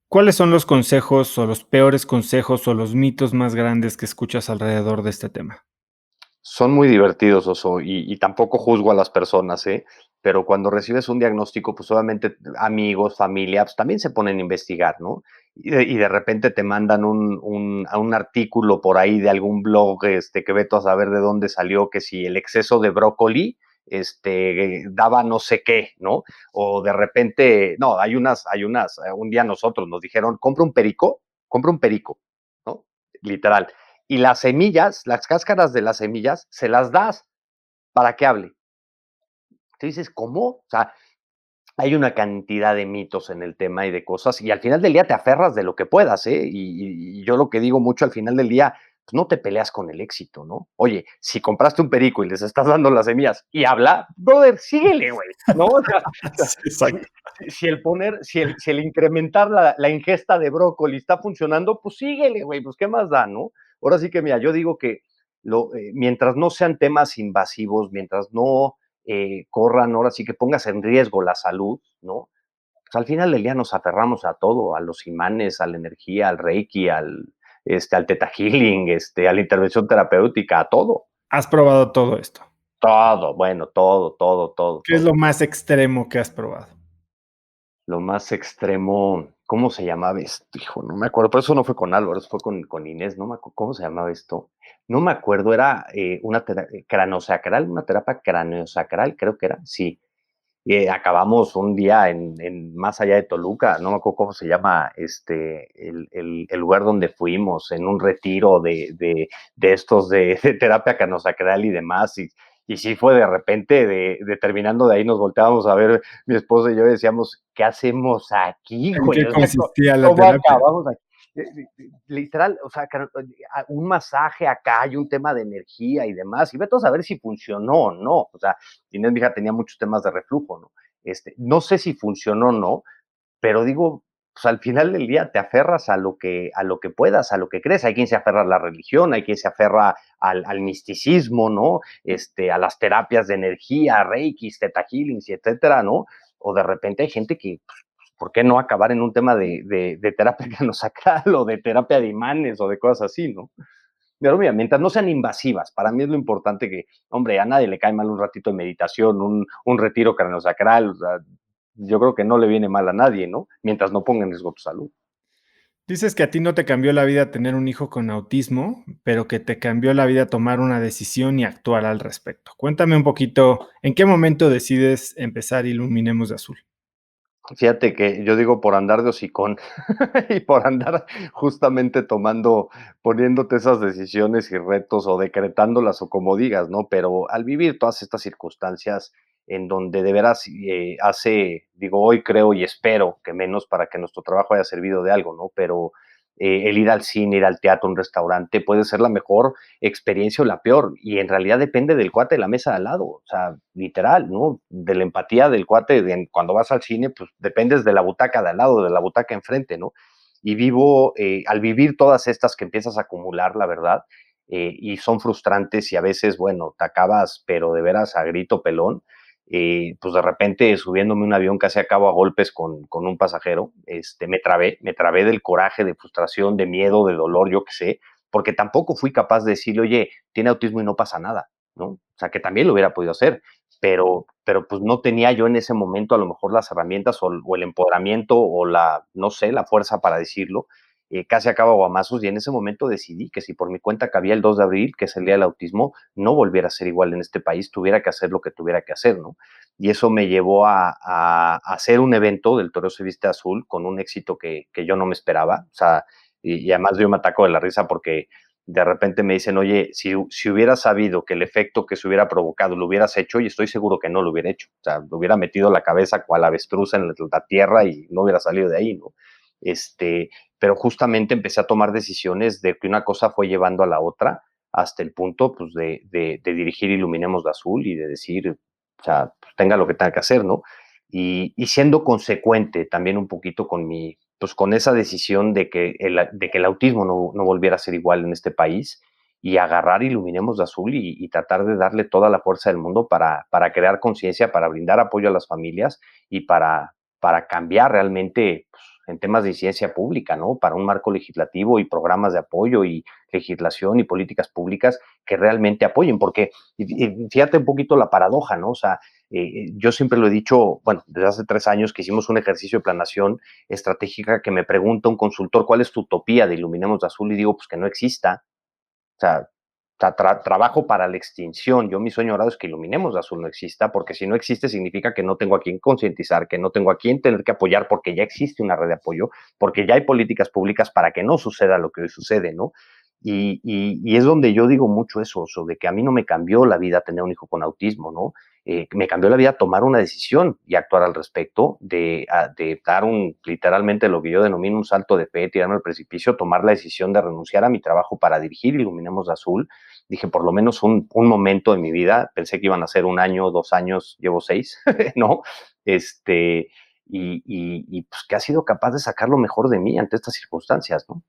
¿Cuáles son los consejos o los peores consejos o los mitos más grandes que escuchas alrededor de este tema? Son muy divertidos, Oso, y tampoco juzgo a las personas, ¿eh? Pero cuando recibes un diagnóstico, pues obviamente amigos, familia, pues también se ponen a investigar, ¿no? Y de repente te mandan a un artículo por ahí de algún blog, que veto a saber de dónde salió, que si el exceso de brócoli, daba no sé qué, ¿no? O de repente, no, un día nosotros nos dijeron, compra un perico, ¿no? Literal, y las semillas, las cáscaras de las semillas, se las das para que hable. Te dices, ¿cómo? O sea, hay una cantidad de mitos en el tema y de cosas, y al final del día te aferras de lo que puedas, ¿eh? Y yo lo que digo mucho al final del día, pues no te peleas con el éxito, ¿no? Oye, si compraste un perico y les estás dando las semillas y habla, brother, síguele, güey, ¿no? Sí, Si, exacto. si el incrementar la ingesta de brócoli está funcionando, pues síguele, güey, pues qué más da, ¿no? Ahora sí que, mira, yo digo que mientras no sean temas invasivos, mientras no corran, ahora sí que pongas en riesgo la salud, ¿no? Pues al final del día nos aferramos a todo, a los imanes, a la energía, al reiki, al teta healing, a la intervención terapéutica, a todo. Has probado todo esto. Todo, bueno, todo, todo, todo, ¿Qué es todo. lo más extremo que has probado? Lo más extremo, ¿cómo se llamaba esto? Hijo, no me acuerdo, pero eso no fue con Álvaro, eso fue con Inés, no me acuerdo, ¿cómo se llamaba esto? No me acuerdo, era craneosacral, una terapia craneosacral, creo que era, sí. Acabamos un día en más allá de Toluca, no me acuerdo cómo se llama el lugar donde fuimos, en un retiro de estos de terapia canosacral y demás, y sí fue de repente, terminando de ahí nos volteábamos a ver mi esposa y yo y decíamos, ¿qué hacemos aquí, ¿En güey? qué O sea, consistía la ¿cómo terapia? acabamos aquí? Literal, o sea, un masaje acá y un tema de energía y demás, y vete a saber si funcionó o no, o sea, Inés, mi hija, tenía muchos temas de reflujo, ¿no? No sé si funcionó o no, pero digo, pues al final del día te aferras a lo que puedas, a lo que crees. Hay quien se aferra a la religión, hay quien se aferra al misticismo, ¿no? A las terapias de energía, reikis, teta healings, etcétera, ¿no? O de repente hay gente que, pues, ¿por qué no acabar en un tema de terapia canosacral o de terapia de imanes o de cosas así, ¿no? Mira, mientras no sean invasivas, para mí es lo importante que, hombre, a nadie le cae mal un ratito de meditación, un retiro craneosacral, o sea, yo creo que no le viene mal a nadie, ¿no? Mientras no ponga en riesgo tu salud. Dices que a ti no te cambió la vida tener un hijo con autismo, pero que te cambió la vida tomar una decisión y actuar al respecto. Cuéntame un poquito, ¿en qué momento decides empezar Iluminemos de Azul? Fíjate que yo digo por andar de hocicón y por andar justamente poniéndote esas decisiones y retos o decretándolas o como digas, ¿no? Pero al vivir todas estas circunstancias en donde de veras digo, hoy creo y espero que menos para que nuestro trabajo haya servido de algo, ¿no? Pero el ir al cine, ir al teatro, un restaurante, puede ser la mejor experiencia o la peor, y en realidad depende del cuate de la mesa de al lado, o sea, literal, ¿no? De la empatía del cuate, cuando vas al cine, pues dependes de la butaca de al lado, de la butaca enfrente, ¿no? Y al vivir todas estas que empiezas a acumular, la verdad, y son frustrantes y a veces, bueno, te acabas, pero de veras a grito pelón, pues de repente subiéndome un avión casi acabo a golpes con un pasajero, me trabé del coraje, de frustración, de miedo, de dolor, yo qué sé, porque tampoco fui capaz de decirle, oye, tiene autismo y no pasa nada, ¿no? O sea, que también lo hubiera podido hacer, pero pues no tenía yo en ese momento a lo mejor las herramientas o el empoderamiento o no sé, la fuerza para decirlo. Casi acabo a guamazos y en ese momento decidí que si por mi cuenta cabía el 2 de abril, que es el Día del Autismo, no volviera a ser igual en este país, tuviera que hacer lo que tuviera que hacer, ¿no? Y eso me llevó a hacer un evento del Toreo se viste azul con un éxito que yo no me esperaba, o sea, y además yo me ataco de la risa porque de repente me dicen, oye, si hubieras sabido que el efecto que se hubiera provocado lo hubieras hecho, y estoy seguro que no lo hubiera hecho, o sea, lo hubiera metido la cabeza cual avestruz en la tierra y no hubiera salido de ahí, ¿no? Pero justamente empecé a tomar decisiones de que una cosa fue llevando a la otra hasta el punto, pues, de dirigir Iluminemos de Azul y de decir, o sea, pues, tenga lo que tenga que hacer, ¿no? Y siendo consecuente también un poquito pues con esa decisión de que el autismo no volviera a ser igual en este país y agarrar Iluminemos de Azul y tratar de darle toda la fuerza del mundo para crear conciencia, para brindar apoyo a las familias y para cambiar realmente pues, en temas de ciencia pública, ¿no? Para un marco legislativo y programas de apoyo y legislación y políticas públicas que realmente apoyen, porque fíjate un poquito la paradoja, ¿no? O sea, yo siempre lo he dicho, bueno, desde hace 3 años que hicimos un ejercicio de planación estratégica que me pregunta un consultor cuál es tu utopía de Iluminemos de Azul y digo, pues que no exista. O sea, trabajo para la extinción. Yo mi sueño dorado es que Iluminemos de Azul no exista, porque si no existe significa que no tengo a quién concientizar, que no tengo a quién tener que apoyar, porque ya existe una red de apoyo, porque ya hay políticas públicas para que no suceda lo que hoy sucede, ¿no? Y es donde yo digo mucho eso, de que a mí no me cambió la vida tener un hijo con autismo, ¿no? Me cambió la vida tomar una decisión y actuar al respecto, de dar literalmente lo que yo denomino un salto de fe, tirarme al precipicio, tomar la decisión de renunciar a mi trabajo para dirigir Iluminemos de Azul. Dije, por lo menos un momento en mi vida, pensé que iban a ser 1 año, 2 años, llevo 6, ¿no? Y pues que ha sido capaz de sacar lo mejor de mí ante estas circunstancias, ¿no?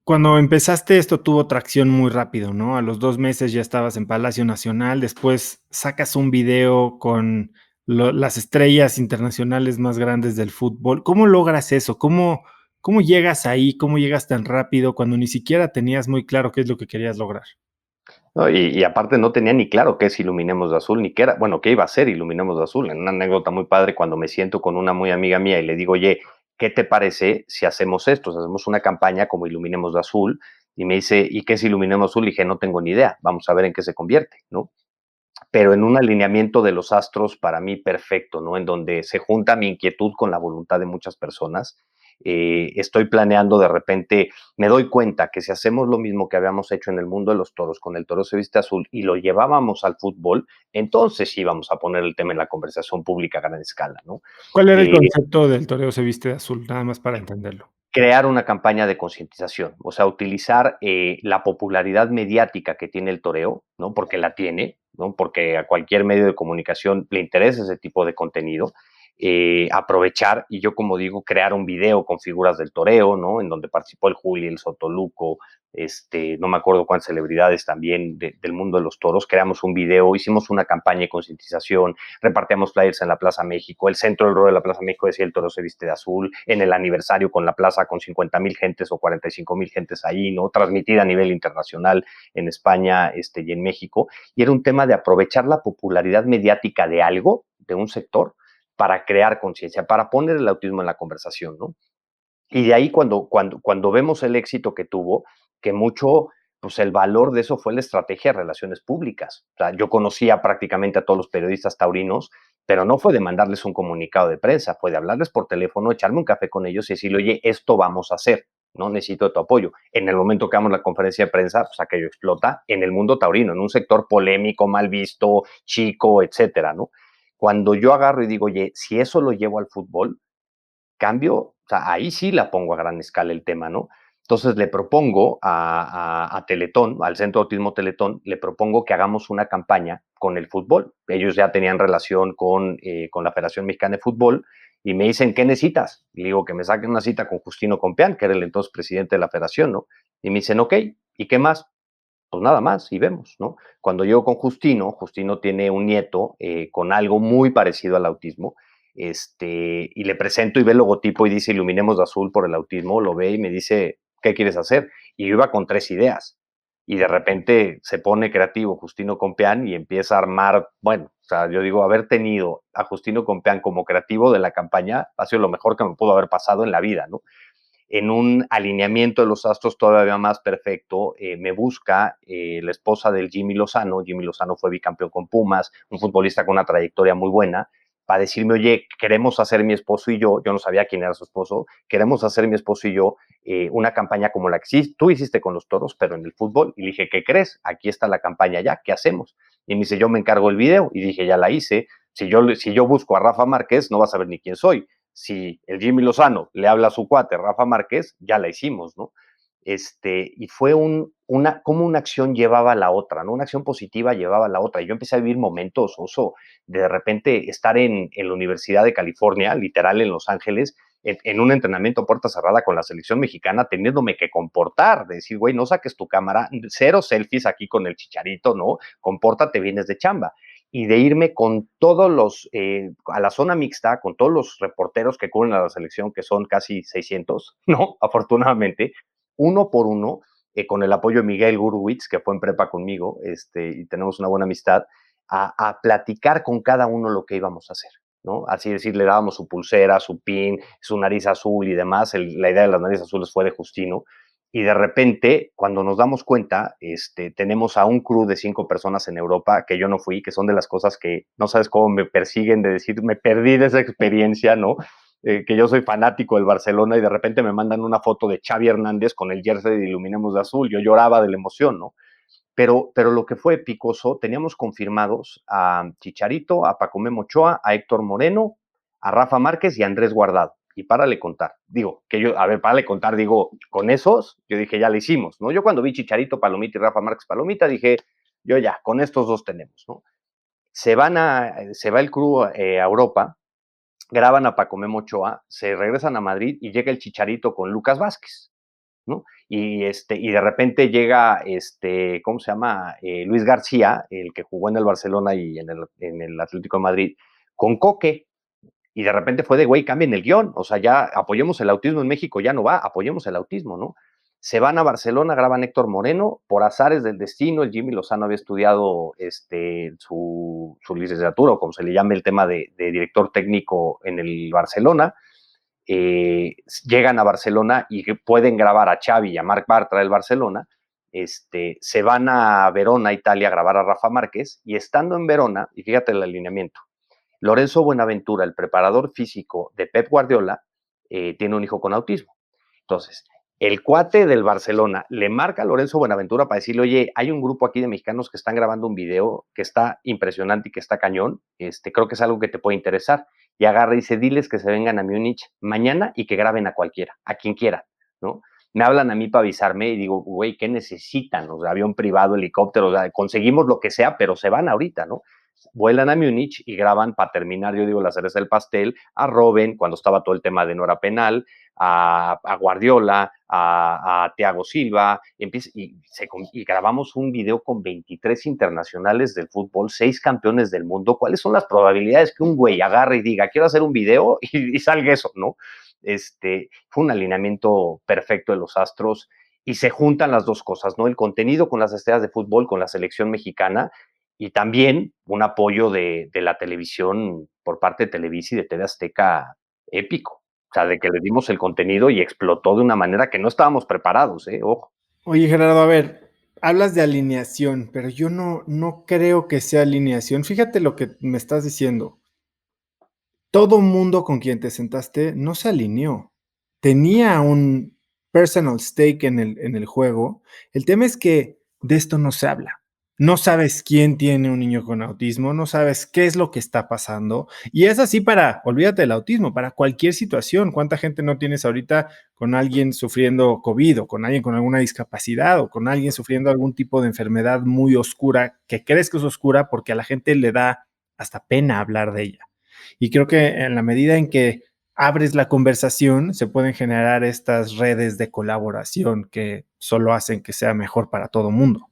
Cuando empezaste esto tuvo tracción muy rápido, ¿no? A los 2 meses ya estabas en Palacio Nacional, después sacas un video con las estrellas internacionales más grandes del fútbol. ¿Cómo logras eso? ¿Cómo llegas ahí? ¿Cómo llegas tan rápido cuando ni siquiera tenías muy claro qué es lo que querías lograr? ¿No? Y aparte no tenía ni claro qué es Iluminemos de Azul, ni qué era, bueno, qué iba a ser Iluminemos de Azul. En una anécdota muy padre, cuando me siento con una muy amiga mía y le digo, oye, ¿qué te parece si hacemos esto? Si hacemos una campaña como Iluminemos de Azul. Y me dice, ¿y qué es Iluminemos Azul? Y dije, no tengo ni idea, vamos a ver en qué se convierte, ¿no? Pero en un alineamiento de los astros para mí perfecto, ¿no? En donde se junta mi inquietud con la voluntad de muchas personas. Estoy planeando de repente, me doy cuenta que si hacemos lo mismo que habíamos hecho en el mundo de los toros, con el toro se viste azul, y lo llevábamos al fútbol, entonces sí vamos a poner el tema en la conversación pública a gran escala, ¿no? ¿Cuál era el Eh, concepto del toreo se viste de azul? Nada más para entenderlo. Crear una campaña de concientización, o sea, utilizar la popularidad mediática que tiene el toreo, ¿no? Porque la tiene, ¿no? Porque a cualquier medio de comunicación le interesa ese tipo de contenido, aprovechar y yo, como digo, crear un video con figuras del toreo, ¿no? En donde participó el Juli, el Sotoluco, no me acuerdo cuántas celebridades también del mundo de los toros. Creamos un video, hicimos una campaña de concientización, repartíamos flyers en la Plaza México, el centro del ruedo de la Plaza México decía el toro se viste de azul, en el aniversario con la plaza con 50,000 gentes o 45,000 gentes ahí, ¿no? Transmitida a nivel internacional en España y en México, y era un tema de aprovechar la popularidad mediática de algo, de un sector, para crear conciencia, para poner el autismo en la conversación, ¿no? Y de ahí cuando vemos el éxito que tuvo, que mucho, pues el valor de eso fue la estrategia de relaciones públicas. O sea, yo conocía prácticamente a todos los periodistas taurinos, pero no fue de mandarles un comunicado de prensa, fue de hablarles por teléfono, echarme un café con ellos y decirle, oye, esto vamos a hacer, ¿no? Necesito tu apoyo. En el momento que hagamos la conferencia de prensa, pues aquello explota en el mundo taurino, en un sector polémico, mal visto, chico, etcétera, ¿no? Cuando yo agarro y digo, oye, si eso lo llevo al fútbol, cambio, o sea, ahí sí la pongo a gran escala el tema, ¿no? Entonces le propongo a Teletón, al Centro de Autismo Teletón, le propongo que hagamos una campaña con el fútbol. Ellos ya tenían relación con la Federación Mexicana de Fútbol y me dicen, ¿qué necesitas? Y digo, que me saquen una cita con Justino Compeán, que era el entonces presidente de la federación, ¿no? Y me dicen, ok, ¿y qué más? Pues nada más, y vemos, ¿no? Cuando llego con Justino tiene un nieto con algo muy parecido al autismo, y le presento y ve el logotipo y dice Iluminemos de Azul por el autismo, lo ve y me dice, ¿qué quieres hacer? Y yo iba con 3 ideas, y de repente se pone creativo Justino Compeán y empieza a armar, bueno, o sea, yo digo, haber tenido a Justino Compeán como creativo de la campaña ha sido lo mejor que me pudo haber pasado en la vida, ¿no? En un alineamiento de los astros todavía más perfecto, me busca la esposa del Jimmy Lozano. Jimmy Lozano fue bicampeón con Pumas, un futbolista con una trayectoria muy buena, para decirme, oye, queremos hacer mi esposo y yo no sabía quién era su esposo, queremos hacer mi esposo y yo una campaña como la que tú hiciste con los toros, pero en el fútbol. Y le dije, ¿qué crees? Aquí está la campaña ya, ¿qué hacemos? Y me dice, yo me encargo el video. Y dije, ya la hice. Si yo busco a Rafa Márquez, no vas a ver ni quién soy. Si el Jimmy Lozano le habla a su cuate, Rafa Márquez, ya la hicimos, ¿no? Y fue como una acción llevaba a la otra, ¿no? Una acción positiva llevaba a la otra. Y yo empecé a vivir momentos, Oso, de repente estar en la Universidad de California, literal en Los Ángeles, en un entrenamiento a puerta cerrada con la selección mexicana, teniéndome que comportar, de decir, güey, no saques tu cámara, 0 selfies aquí con el Chicharito, ¿no? Compórtate, vienes de chamba. Y de irme con todos a la zona mixta, con todos los reporteros que cubren a la selección, que son casi 600, ¿no? Afortunadamente, uno por uno, con el apoyo de Miguel Gurwitz, que fue en prepa conmigo, y tenemos una buena amistad, a platicar con cada uno lo que íbamos a hacer, ¿no? Así decir, le dábamos su pulsera, su pin, su nariz azul y demás. La idea de las narices azules fue de Justino. Y de repente, cuando nos damos cuenta, tenemos a un crew de 5 personas en Europa, que yo no fui, que son de las cosas que no sabes cómo me persiguen, de decir, me perdí de esa experiencia, ¿no? Que yo soy fanático del Barcelona y de repente me mandan una foto de Xavi Hernández con el jersey de Iluminemos de Azul. Yo lloraba de la emoción, ¿no? Pero lo que fue picoso, teníamos confirmados a Chicharito, a Paco Memo Ochoa, a Héctor Moreno, a Rafa Márquez y a Andrés Guardado. Y párale contar. Digo, párale contar, digo, con esos, yo dije, ya lo hicimos, ¿no? Yo cuando vi Chicharito, Palomita y Rafa Márquez, Palomita, dije, yo ya, con estos dos tenemos, ¿no? Se va el crew a Europa, graban a Paco Memo Ochoa, se regresan a Madrid y llega el Chicharito con Lucas Vázquez, ¿no? Y de repente llega, ¿cómo se llama? Luis García, el que jugó en el Barcelona y en el Atlético de Madrid, con Coque. Y de repente fue de, güey, cambien el guión. O sea, ya apoyemos el autismo en México, ya no va, apoyemos el autismo, ¿no? Se van a Barcelona, graban Héctor Moreno, por azares del destino, el Jimmy Lozano había estudiado su licenciatura, o como se le llame el tema de director técnico en el Barcelona. Llegan a Barcelona y pueden grabar a Xavi y a Marc Bartra del Barcelona. Se van a Verona, Italia, a grabar a Rafa Márquez, y estando en Verona, y fíjate el alineamiento, Lorenzo Buenaventura, el preparador físico de Pep Guardiola, tiene un hijo con autismo. Entonces, el cuate del Barcelona le marca a Lorenzo Buenaventura para decirle, oye, hay un grupo aquí de mexicanos que están grabando un video que está impresionante y que está cañón, creo que es algo que te puede interesar. Y agarra y dice, diles que se vengan a Múnich mañana y que graben a cualquiera, a quien quiera, ¿no? Me hablan a mí para avisarme y digo, güey, ¿qué necesitan? O sea, avión privado, helicóptero, o sea, conseguimos lo que sea, pero se van ahorita, ¿no? vuelan a Múnich y graban, para terminar, yo digo, la cereza del pastel, a Robben, cuando estaba todo el tema de Nora Penal, a Guardiola, a Thiago Silva, y grabamos un video con 23 internacionales del fútbol, 6 campeones del mundo. ¿Cuáles son las probabilidades que un güey agarre y diga, quiero hacer un video y salga eso, ¿no? Fue un alineamiento perfecto de los Astros y se juntan las dos cosas, ¿no? El contenido con las estrellas de fútbol, con la selección mexicana y también un apoyo de la televisión por parte de Televisa y de TV Azteca épico. O sea, de que le dimos el contenido y explotó de una manera que no estábamos preparados, ojo. Oye, Gerardo, a ver, hablas de alineación, pero yo no creo que sea alineación. Fíjate lo que me estás diciendo. Todo mundo con quien te sentaste no se alineó. Tenía un personal stake en el juego. El tema es que de esto no se habla. No sabes quién tiene un niño con autismo, no sabes qué es lo que está pasando. Y es así para, olvídate del autismo, para cualquier situación. ¿Cuánta gente no tienes ahorita con alguien sufriendo COVID o con alguien con alguna discapacidad o con alguien sufriendo algún tipo de enfermedad muy oscura que crees que es oscura porque a la gente le da hasta pena hablar de ella? Y creo que en la medida en que abres la conversación, se pueden generar estas redes de colaboración que solo hacen que sea mejor para todo mundo.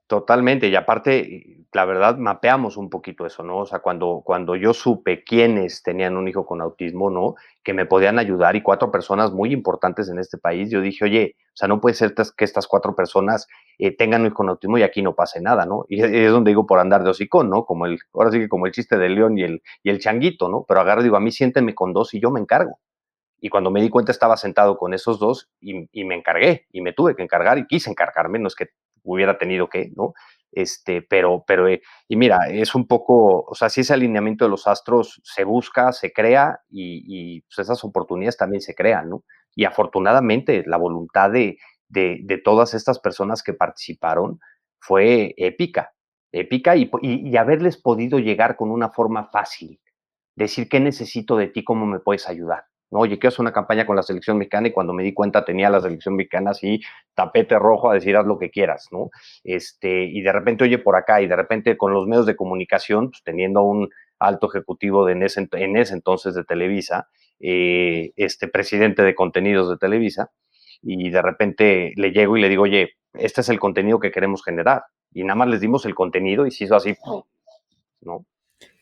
Totalmente, y aparte, la verdad, mapeamos un poquito eso, ¿no? O sea, cuando yo supe quiénes tenían un hijo con autismo, ¿no? Que me podían ayudar y 4 personas muy importantes en este país, yo dije, oye, o sea, no puede ser que estas 4 personas tengan un hijo con autismo y aquí no pase nada, ¿no? Y es donde digo por andar de hocicón, ¿no? Ahora sí que como el chiste del león y el changuito, ¿no? Pero agarro y digo, a mí siéntenme con 2 y yo me encargo. Y cuando me di cuenta estaba sentado con esos 2 y me encargué y me tuve que encargar y quise encargarme, no es que hubiera tenido que, ¿no? Y mira, es un poco, o sea, si ese alineamiento de los astros se busca, se crea y pues esas oportunidades también se crean, ¿no? Y afortunadamente la voluntad de todas estas personas que participaron fue épica, épica y haberles podido llegar con una forma fácil, decir qué necesito de ti, cómo me puedes ayudar. No, oye, quiero hacer una campaña con la selección mexicana y cuando me di cuenta tenía la selección mexicana así, tapete rojo a decir haz lo que quieras, ¿no? Y de repente, oye, por acá, y de repente con los medios de comunicación, pues teniendo un alto ejecutivo en ese entonces de Televisa, presidente de contenidos de Televisa, y de repente le llego y le digo, oye, este es el contenido que queremos generar. Y nada más les dimos el contenido y se hizo así, ¿no?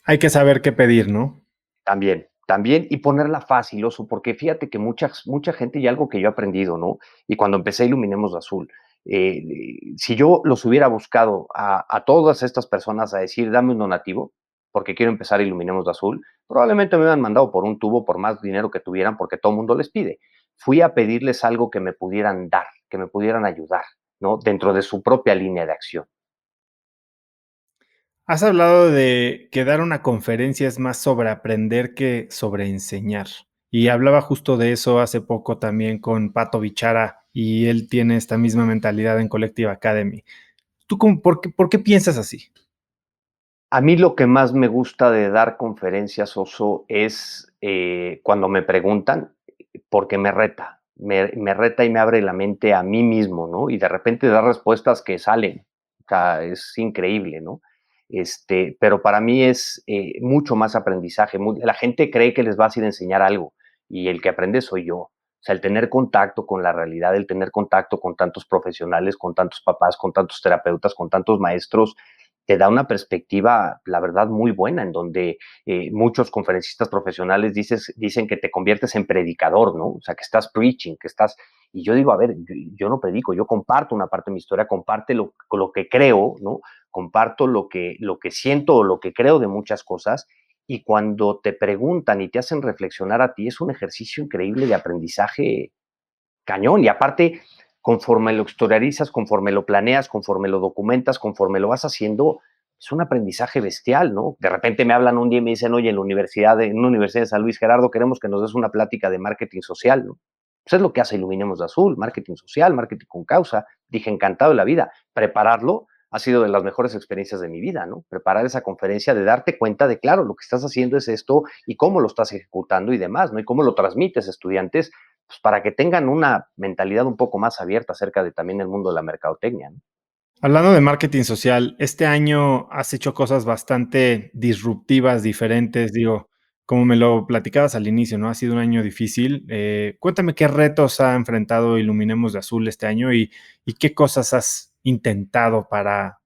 Hay que saber qué pedir, ¿no? También, y ponerla fácil, oso, porque fíjate que mucha gente, y algo que yo he aprendido, ¿no? Y cuando empecé Iluminemos de Azul, si yo los hubiera buscado a todas estas personas a decir, dame un donativo, porque quiero empezar Iluminemos de Azul, probablemente me hubieran mandado por un tubo, por más dinero que tuvieran, porque todo el mundo les pide. Fui a pedirles algo que me pudieran dar, que me pudieran ayudar, ¿no? Dentro de su propia línea de acción. Has hablado de que dar una conferencia es más sobre aprender que sobre enseñar. Y hablaba justo de eso hace poco también con Pato Bichara y él tiene esta misma mentalidad en Collective Academy. ¿Tú por qué piensas así? A mí lo que más me gusta de dar conferencias, Oso, es cuando me preguntan, porque me reta, me reta y me abre la mente a mí mismo, ¿no? Y de repente dar respuestas que salen, o sea, es increíble, ¿no? Pero para mí es mucho más aprendizaje. La gente cree que les vas a ir a enseñar algo y el que aprende soy yo. O sea, el tener contacto con la realidad, el tener contacto con tantos profesionales, con tantos papás, con tantos terapeutas, con tantos maestros, te da una perspectiva, la verdad, muy buena, en donde muchos conferencistas profesionales dicen que te conviertes en predicador, ¿no? O sea, que estás preaching, que estás... Y yo digo, a ver, yo no predico, yo comparto una parte de mi historia, comparto lo que creo, ¿no? Comparto lo que siento o lo que creo de muchas cosas. Y cuando te preguntan y te hacen reflexionar a ti, es un ejercicio increíble de aprendizaje cañón. Y aparte, conforme lo exteriorizas, conforme lo planeas, conforme lo documentas, conforme lo vas haciendo, es un aprendizaje bestial, ¿no? De repente me hablan un día y me dicen, oye, en una universidad de San Luis, Gerardo, queremos que nos des una plática de marketing social, ¿no? Pues es lo que hace Iluminemos de Azul, marketing social, marketing con causa. Dije, encantado de la vida. Prepararlo ha sido de las mejores experiencias de mi vida, ¿no? Preparar esa conferencia, de darte cuenta de, claro, lo que estás haciendo es esto y cómo lo estás ejecutando y demás, ¿no? Y cómo lo transmites a estudiantes, pues para que tengan una mentalidad un poco más abierta acerca de también el mundo de la mercadotecnia, ¿no? Hablando de marketing social, este año has hecho cosas bastante disruptivas, diferentes, digo, como me lo platicabas al inicio, ¿no? Ha sido un año difícil. Cuéntame qué retos ha enfrentado Iluminemos de Azul este año y qué cosas has intentado para,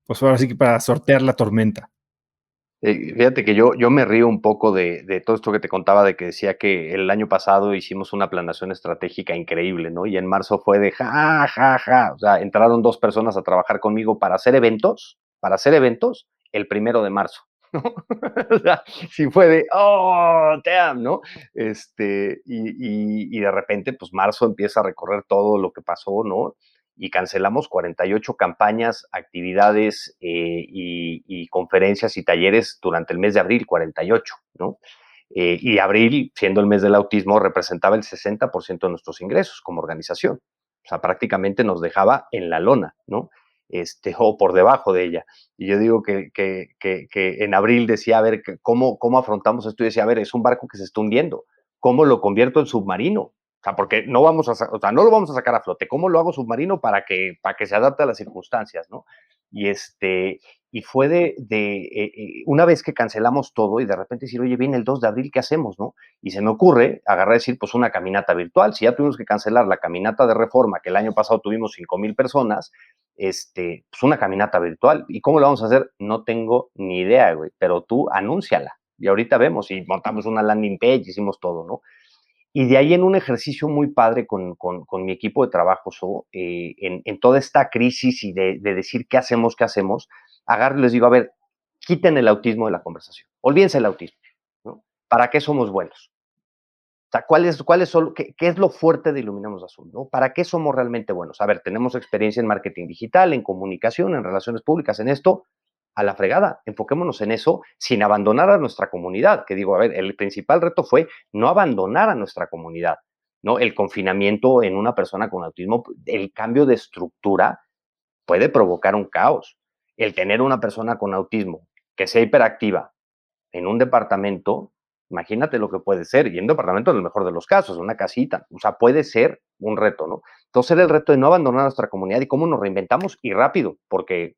pues ahora sí que para sortear la tormenta. Fíjate que yo me río un poco de todo esto que te contaba, de que decía que el año pasado hicimos una planeación estratégica increíble, ¿no? Y en marzo fue de ja, ja, ja. O sea, entraron 2 personas a trabajar conmigo para hacer eventos el 1 de marzo, ¿no? O sea, sí fue de, oh, damn, ¿no? Y de repente, pues marzo empieza a recorrer todo lo que pasó, ¿no? Y cancelamos 48 campañas, actividades y conferencias y talleres durante el mes de abril, 48, ¿no? Y abril, siendo el mes del autismo, representaba el 60% de nuestros ingresos como organización. O sea, prácticamente nos dejaba en la lona, ¿no? O por debajo de ella. Y yo digo que en abril decía, a ver, ¿cómo afrontamos esto? Y decía, a ver, es un barco que se está hundiendo. ¿Cómo lo convierto en submarino? O sea, porque no vamos o sea, no lo vamos a sacar a flote. ¿Cómo lo hago submarino para que se adapte a las circunstancias, ¿no? Y y fue una vez que cancelamos todo y de repente decir, oye, viene el 2 de abril, ¿qué hacemos, no? Y se me ocurre agarrar y decir, pues una caminata virtual. Si ya tuvimos que cancelar la caminata de Reforma, que el año pasado tuvimos 5,000 personas, pues una caminata virtual. ¿Y cómo lo vamos a hacer? No tengo ni idea, güey, pero tú anúnciala. Y ahorita vemos y montamos una landing page, hicimos todo, ¿no? Y de ahí en un ejercicio muy padre con mi equipo de trabajo, en toda esta crisis y de decir qué hacemos, agarro y les digo, a ver, quiten el autismo de la conversación, olvídense el autismo, ¿no? ¿Para qué somos buenos? O sea, qué es lo fuerte de Iluminamos Azul, ¿no? ¿Para qué somos realmente buenos? A ver, tenemos experiencia en marketing digital, en comunicación, en relaciones públicas, en esto, a la fregada. Enfoquémonos en eso sin abandonar a nuestra comunidad. Que digo, a ver, el principal reto fue no abandonar a nuestra comunidad, ¿no? El confinamiento en una persona con autismo, el cambio de estructura puede provocar un caos. El tener una persona con autismo que sea hiperactiva en un departamento, imagínate lo que puede ser, y en un departamento en el mejor de los casos, una casita, o sea, puede ser un reto, ¿no? Entonces era el reto de no abandonar nuestra comunidad y cómo nos reinventamos y rápido, porque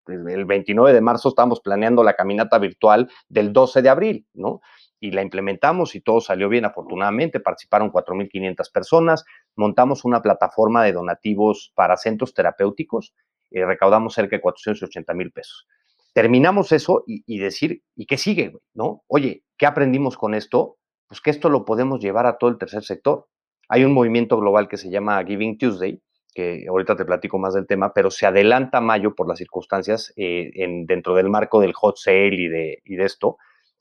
el 29 de marzo estábamos planeando la caminata virtual del 12 de abril, ¿no? Y la implementamos y todo salió bien, afortunadamente, participaron 4,500 personas, montamos una plataforma de donativos para centros terapéuticos, recaudamos cerca de 480,000 pesos. Terminamos eso decir, ¿y qué sigue, no? Oye, ¿qué aprendimos con esto? Pues que esto lo podemos llevar a todo el tercer sector. Hay un movimiento global que se llama Giving Tuesday, que ahorita te platico más del tema, pero se adelanta a mayo por las circunstancias dentro del marco del hot sale y de esto,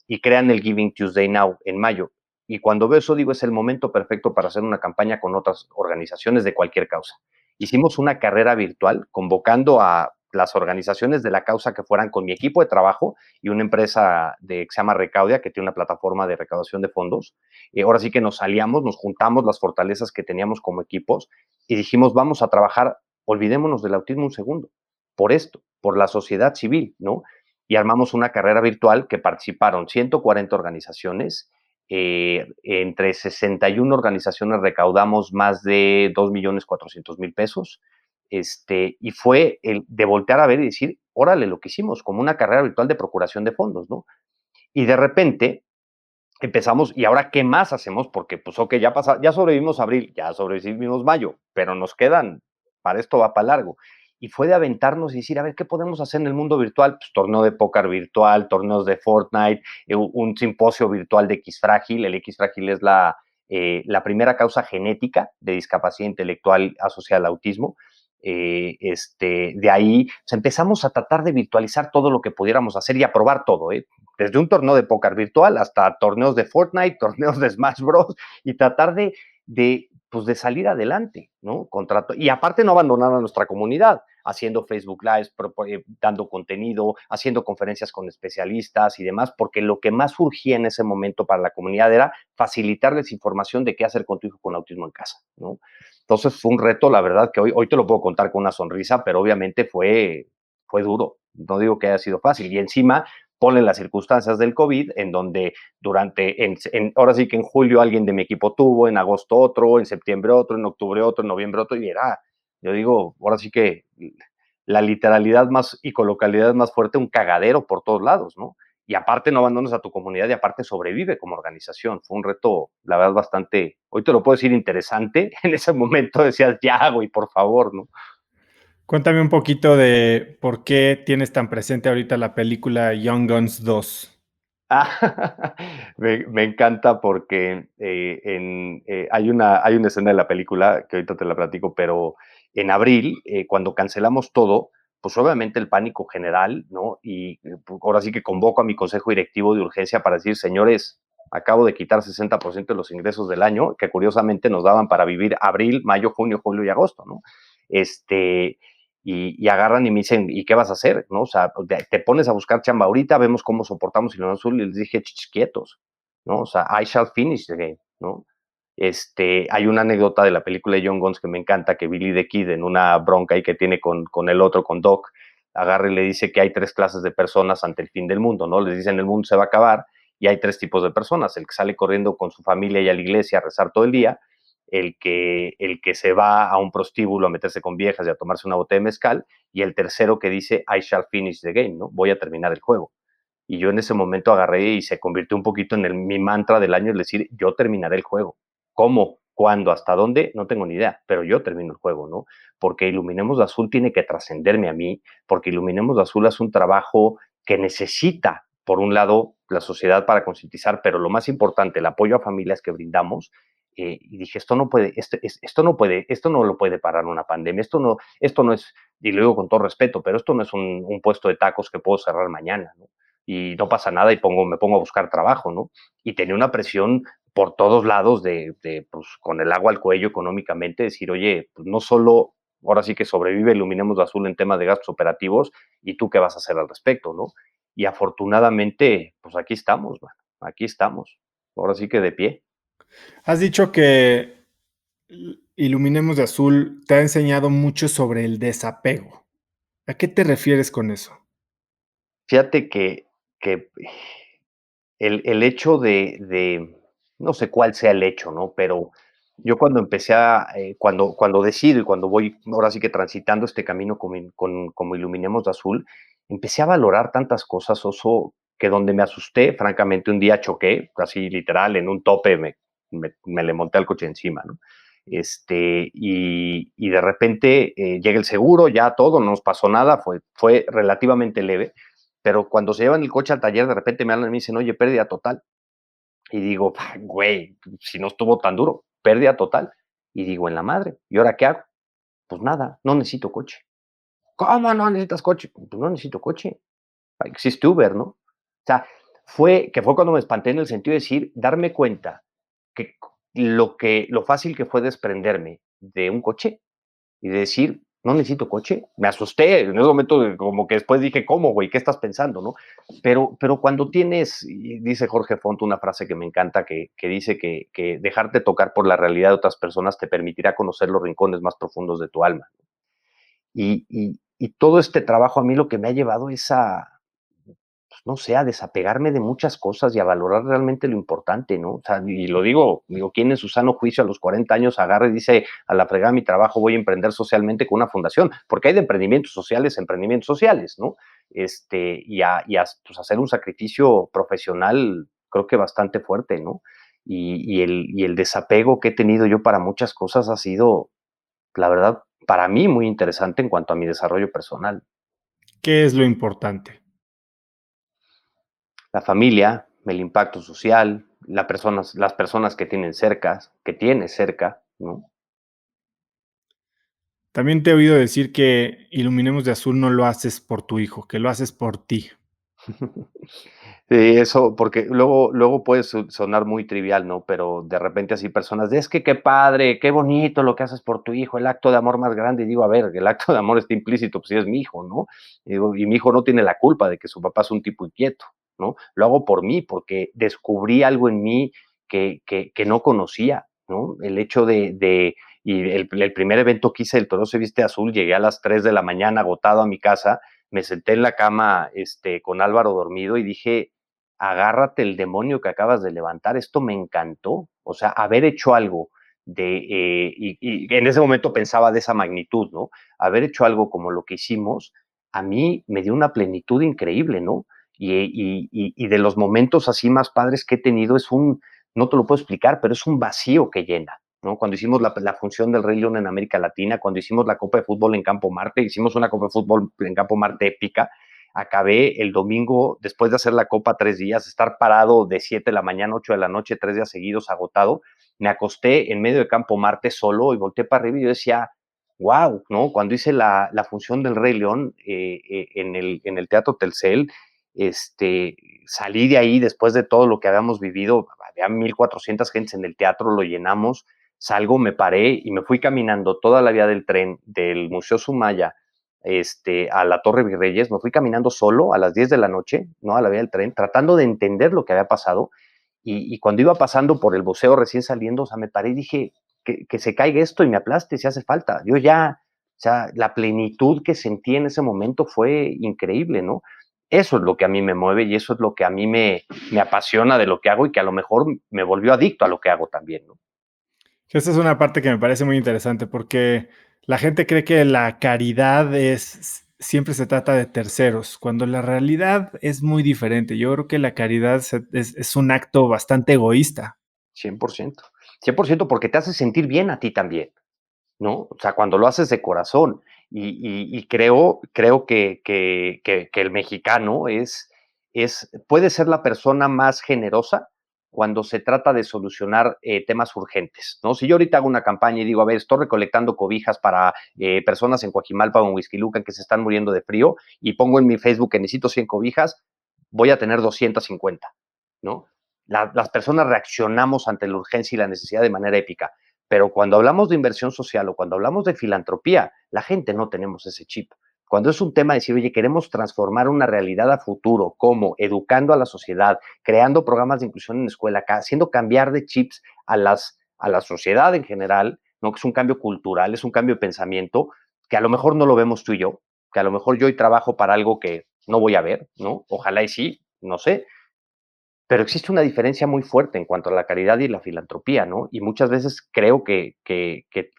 y crean el Giving Tuesday Now en mayo. Y cuando veo eso, digo, es el momento perfecto para hacer una campaña con otras organizaciones de cualquier causa. Hicimos una carrera virtual convocando a las organizaciones de la causa que fueran con mi equipo de trabajo y una empresa que se llama Recaudia, que tiene una plataforma de recaudación de fondos. Ahora sí que nos aliamos, nos juntamos las fortalezas que teníamos como equipos y dijimos, vamos a trabajar, olvidémonos del autismo un segundo, por esto, por la sociedad civil, ¿no? Y armamos una carrera virtual que participaron 140 organizaciones. Entre 61 organizaciones recaudamos más de 2,400,000 pesos. Y fue el de voltear a ver y decir, órale, lo que hicimos, como una carrera virtual de procuración de fondos, ¿no? Y de repente empezamos, ¿y ahora qué más hacemos? Porque, pues, ok, ya sobrevivimos abril, ya sobrevivimos mayo, pero nos quedan, para esto va para largo. Y fue de aventarnos y decir, a ver, ¿qué podemos hacer en el mundo virtual? Pues torneo de póker virtual, torneos de Fortnite, un simposio virtual de X-Frágil. El X-Frágil es la primera causa genética de discapacidad intelectual asociada al autismo. De ahí empezamos a tratar de virtualizar todo lo que pudiéramos hacer y a probar todo, desde un torneo de póker virtual hasta torneos de Fortnite, torneos de Smash Bros. Y tratar pues de salir adelante, ¿no? Y aparte no abandonar a nuestra comunidad, haciendo Facebook Lives, dando contenido, haciendo conferencias con especialistas y demás, porque lo que más urgía en ese momento para la comunidad era facilitarles información de qué hacer con tu hijo con autismo en casa, ¿no? Entonces fue un reto, la verdad, que hoy te lo puedo contar con una sonrisa, pero obviamente fue duro. No digo que haya sido fácil. Y encima ponen las circunstancias del COVID, en donde ahora sí que en julio alguien de mi equipo tuvo, en agosto otro, en septiembre otro, en octubre otro, en noviembre otro, yo digo, ahora sí que la literalidad más y coloquialidad más fuerte, un cagadero por todos lados, ¿no? Y aparte no abandones a tu comunidad y aparte sobrevive como organización. Fue un reto, la verdad, bastante, hoy te lo puedo decir, interesante. En ese momento decías, ya, güey, por favor, ¿no? Cuéntame un poquito de por qué tienes tan presente ahorita la película Young Guns 2. Me encanta porque hay una escena de la película que ahorita te la platico, pero en abril, cuando cancelamos todo, pues obviamente el pánico general, ¿no? Y ahora sí que convoco a mi consejo directivo de urgencia para decir, señores, acabo de quitar 60% de los ingresos del año, que curiosamente nos daban para vivir abril, mayo, junio, julio y agosto, ¿no? Y agarran y me dicen, ¿y qué vas a hacer? ¿No? O sea, te pones a buscar chamba ahorita, vemos cómo soportamos Ilumina Azul, y les dije, quietos, ¿no? O sea, I shall finish the game, ¿no? Hay una anécdota de la película de John Guns que me encanta, que Billy the Kid, en una bronca ahí que tiene con el otro, con Doc, agarra y le dice que hay 3 clases de personas ante el fin del mundo, ¿no? Les dicen, el mundo se va a acabar, y hay 3 tipos de personas: el que sale corriendo con su familia y a la iglesia a rezar todo el día, el que se va a un prostíbulo a meterse con viejas y a tomarse una botella de mezcal, y el tercero que dice, I shall finish the game, ¿no? Voy a terminar el juego. Y yo en ese momento agarré y se convirtió un poquito en mi mantra del año, es decir, yo terminaré el juego. ¿Cómo? ¿Cuándo? ¿Hasta dónde? No tengo ni idea, pero yo termino el juego, ¿no? Porque Iluminemos de Azul tiene que trascenderme a mí, porque Iluminemos de Azul es un trabajo que necesita, por un lado, la sociedad para concientizar, pero lo más importante, el apoyo a familias que brindamos. Y dije, esto no lo puede parar una pandemia, esto no es, y lo digo con todo respeto, pero esto no es un puesto de tacos que puedo cerrar mañana, ¿no? Y no pasa nada y me pongo a buscar trabajo, ¿no? Y tenía una presión por todos lados pues, con el agua al cuello económicamente, decir, oye, pues no solo, ahora sí que sobrevive Iluminemos de Azul en temas de gastos operativos, y tú qué vas a hacer al respecto, ¿no? Y afortunadamente, pues aquí estamos, man, aquí estamos, ahora sí que de pie. Has dicho que Iluminemos de Azul te ha enseñado mucho sobre el desapego. ¿A qué te refieres con eso? Fíjate que el hecho no sé cuál sea el hecho, ¿no? Pero yo cuando empecé cuando decido y cuando voy ahora sí que transitando este camino como Iluminemos de Azul, empecé a valorar tantas cosas, Oso, que donde me asusté, francamente, un día choqué, así literal, en un tope me le monté al coche encima, ¿no? Y de repente llega el seguro, ya todo, no nos pasó nada, fue relativamente leve, pero cuando se llevan el coche al taller, de repente me hablan y me dicen, oye, pérdida total. Y digo, güey, si no estuvo tan duro, pérdida total. Y digo, en la madre, ¿y ahora qué hago? Pues nada, no necesito coche. ¿Cómo no necesitas coche? Pues no necesito coche. Existe Uber, ¿no? O sea, fue cuando me espanté, en el sentido de decir, darme cuenta que lo fácil que fue desprenderme de un coche y de decir, no necesito coche. Me asusté en ese momento, como que después dije, ¿cómo, güey? ¿Qué estás pensando, no? Pero cuando tienes, y dice Jorge Font una frase que me encanta, que dice que dejarte tocar por la realidad de otras personas te permitirá conocer los rincones más profundos de tu alma. Y todo este trabajo a mí lo que me ha llevado es pues, no sé, a desapegarme de muchas cosas y a valorar realmente lo importante, ¿no? O sea, y lo digo, ¿quién en su sano juicio a los 40 años agarra y dice, a la fregada mi trabajo, voy a emprender socialmente con una fundación? Porque hay de emprendimientos sociales, ¿no? Pues hacer un sacrificio profesional, creo que bastante fuerte, ¿no? Y el desapego que he tenido yo para muchas cosas ha sido, la verdad, para mí muy interesante en cuanto a mi desarrollo personal. ¿Qué es lo importante? La familia, el impacto social, las personas que tienes cerca, ¿no? También te he oído decir que Iluminemos de Azul no lo haces por tu hijo, que lo haces por ti. Sí, eso, porque luego puede sonar muy trivial, ¿no? Pero de repente así personas, es que qué padre, qué bonito lo que haces por tu hijo, el acto de amor más grande. Y digo, a ver, el acto de amor está implícito, pues sí es mi hijo, ¿no? Y mi hijo no tiene la culpa de que su papá es un tipo inquieto, ¿no? Lo hago por mí, porque descubrí algo en mí que no conocía, ¿no? El hecho y el primer evento que hice, el Toro se viste azul, llegué a las 3 de la mañana agotado a mi casa, me senté en la cama con Álvaro dormido y dije, agárrate el demonio que acabas de levantar, esto me encantó. O sea, haber hecho algo y en ese momento pensaba de esa magnitud, ¿no? Haber hecho algo como lo que hicimos, a mí me dio una plenitud increíble, ¿no? Y de los momentos así más padres que he tenido no te lo puedo explicar, pero es un vacío que llena, ¿no? Cuando hicimos la función del Rey León en América Latina, cuando hicimos la Copa de Fútbol en Campo Marte, hicimos una Copa de Fútbol en Campo Marte épica. Acabé el domingo, después de hacer la Copa 3 días, estar parado de 7 de la mañana, 8 de la noche, 3 días seguidos, agotado. Me acosté en medio de Campo Marte solo y volteé para arriba y yo decía, wow, ¿no? Cuando hice la función del Rey León en el Teatro Telcel, salí de ahí después de todo lo que habíamos vivido, había 1,400 gentes en el teatro, lo llenamos, salgo, me paré y me fui caminando toda la vía del tren del Museo Sumaya a la Torre Virreyes, me fui caminando solo a las 10 de la noche, ¿no? A la vía del tren, tratando de entender lo que había pasado. Y cuando iba pasando por el buceo recién saliendo, o sea, me paré y dije, que se caiga esto y me aplaste si hace falta. Yo ya, o sea, la plenitud que sentí en ese momento fue increíble, ¿no? Eso es lo que a mí me mueve y eso es lo que a mí me apasiona de lo que hago y que a lo mejor me volvió adicto a lo que hago también, ¿no? Esta es una parte que me parece muy interesante porque la gente cree que la caridad siempre se trata de terceros, cuando la realidad es muy diferente. Yo creo que la caridad es un acto bastante egoísta. 100%. 100% porque te hace sentir bien a ti también, ¿no? O sea, cuando lo haces de corazón. Y creo que el mexicano puede ser la persona más generosa cuando se trata de solucionar temas urgentes, ¿no? Si yo ahorita hago una campaña y digo, a ver, estoy recolectando cobijas para personas en Coajimalpa o en Huixquilucan que se están muriendo de frío y pongo en mi Facebook que necesito 100 cobijas, voy a tener 250, ¿no? Las personas reaccionamos ante la urgencia y la necesidad de manera épica. Pero cuando hablamos de inversión social o cuando hablamos de filantropía, la gente no tenemos ese chip. Cuando es un tema de decir, oye, queremos transformar una realidad a futuro, como educando a la sociedad, creando programas de inclusión en la escuela, haciendo cambiar de chips a la sociedad en general, ¿no? Que es un cambio cultural, es un cambio de pensamiento, que a lo mejor no lo vemos tú y yo, que a lo mejor yo hoy trabajo para algo que no voy a ver, ¿no? Ojalá y sí, no sé, pero existe una diferencia muy fuerte en cuanto a la caridad y la filantropía, ¿no? Y muchas veces creo que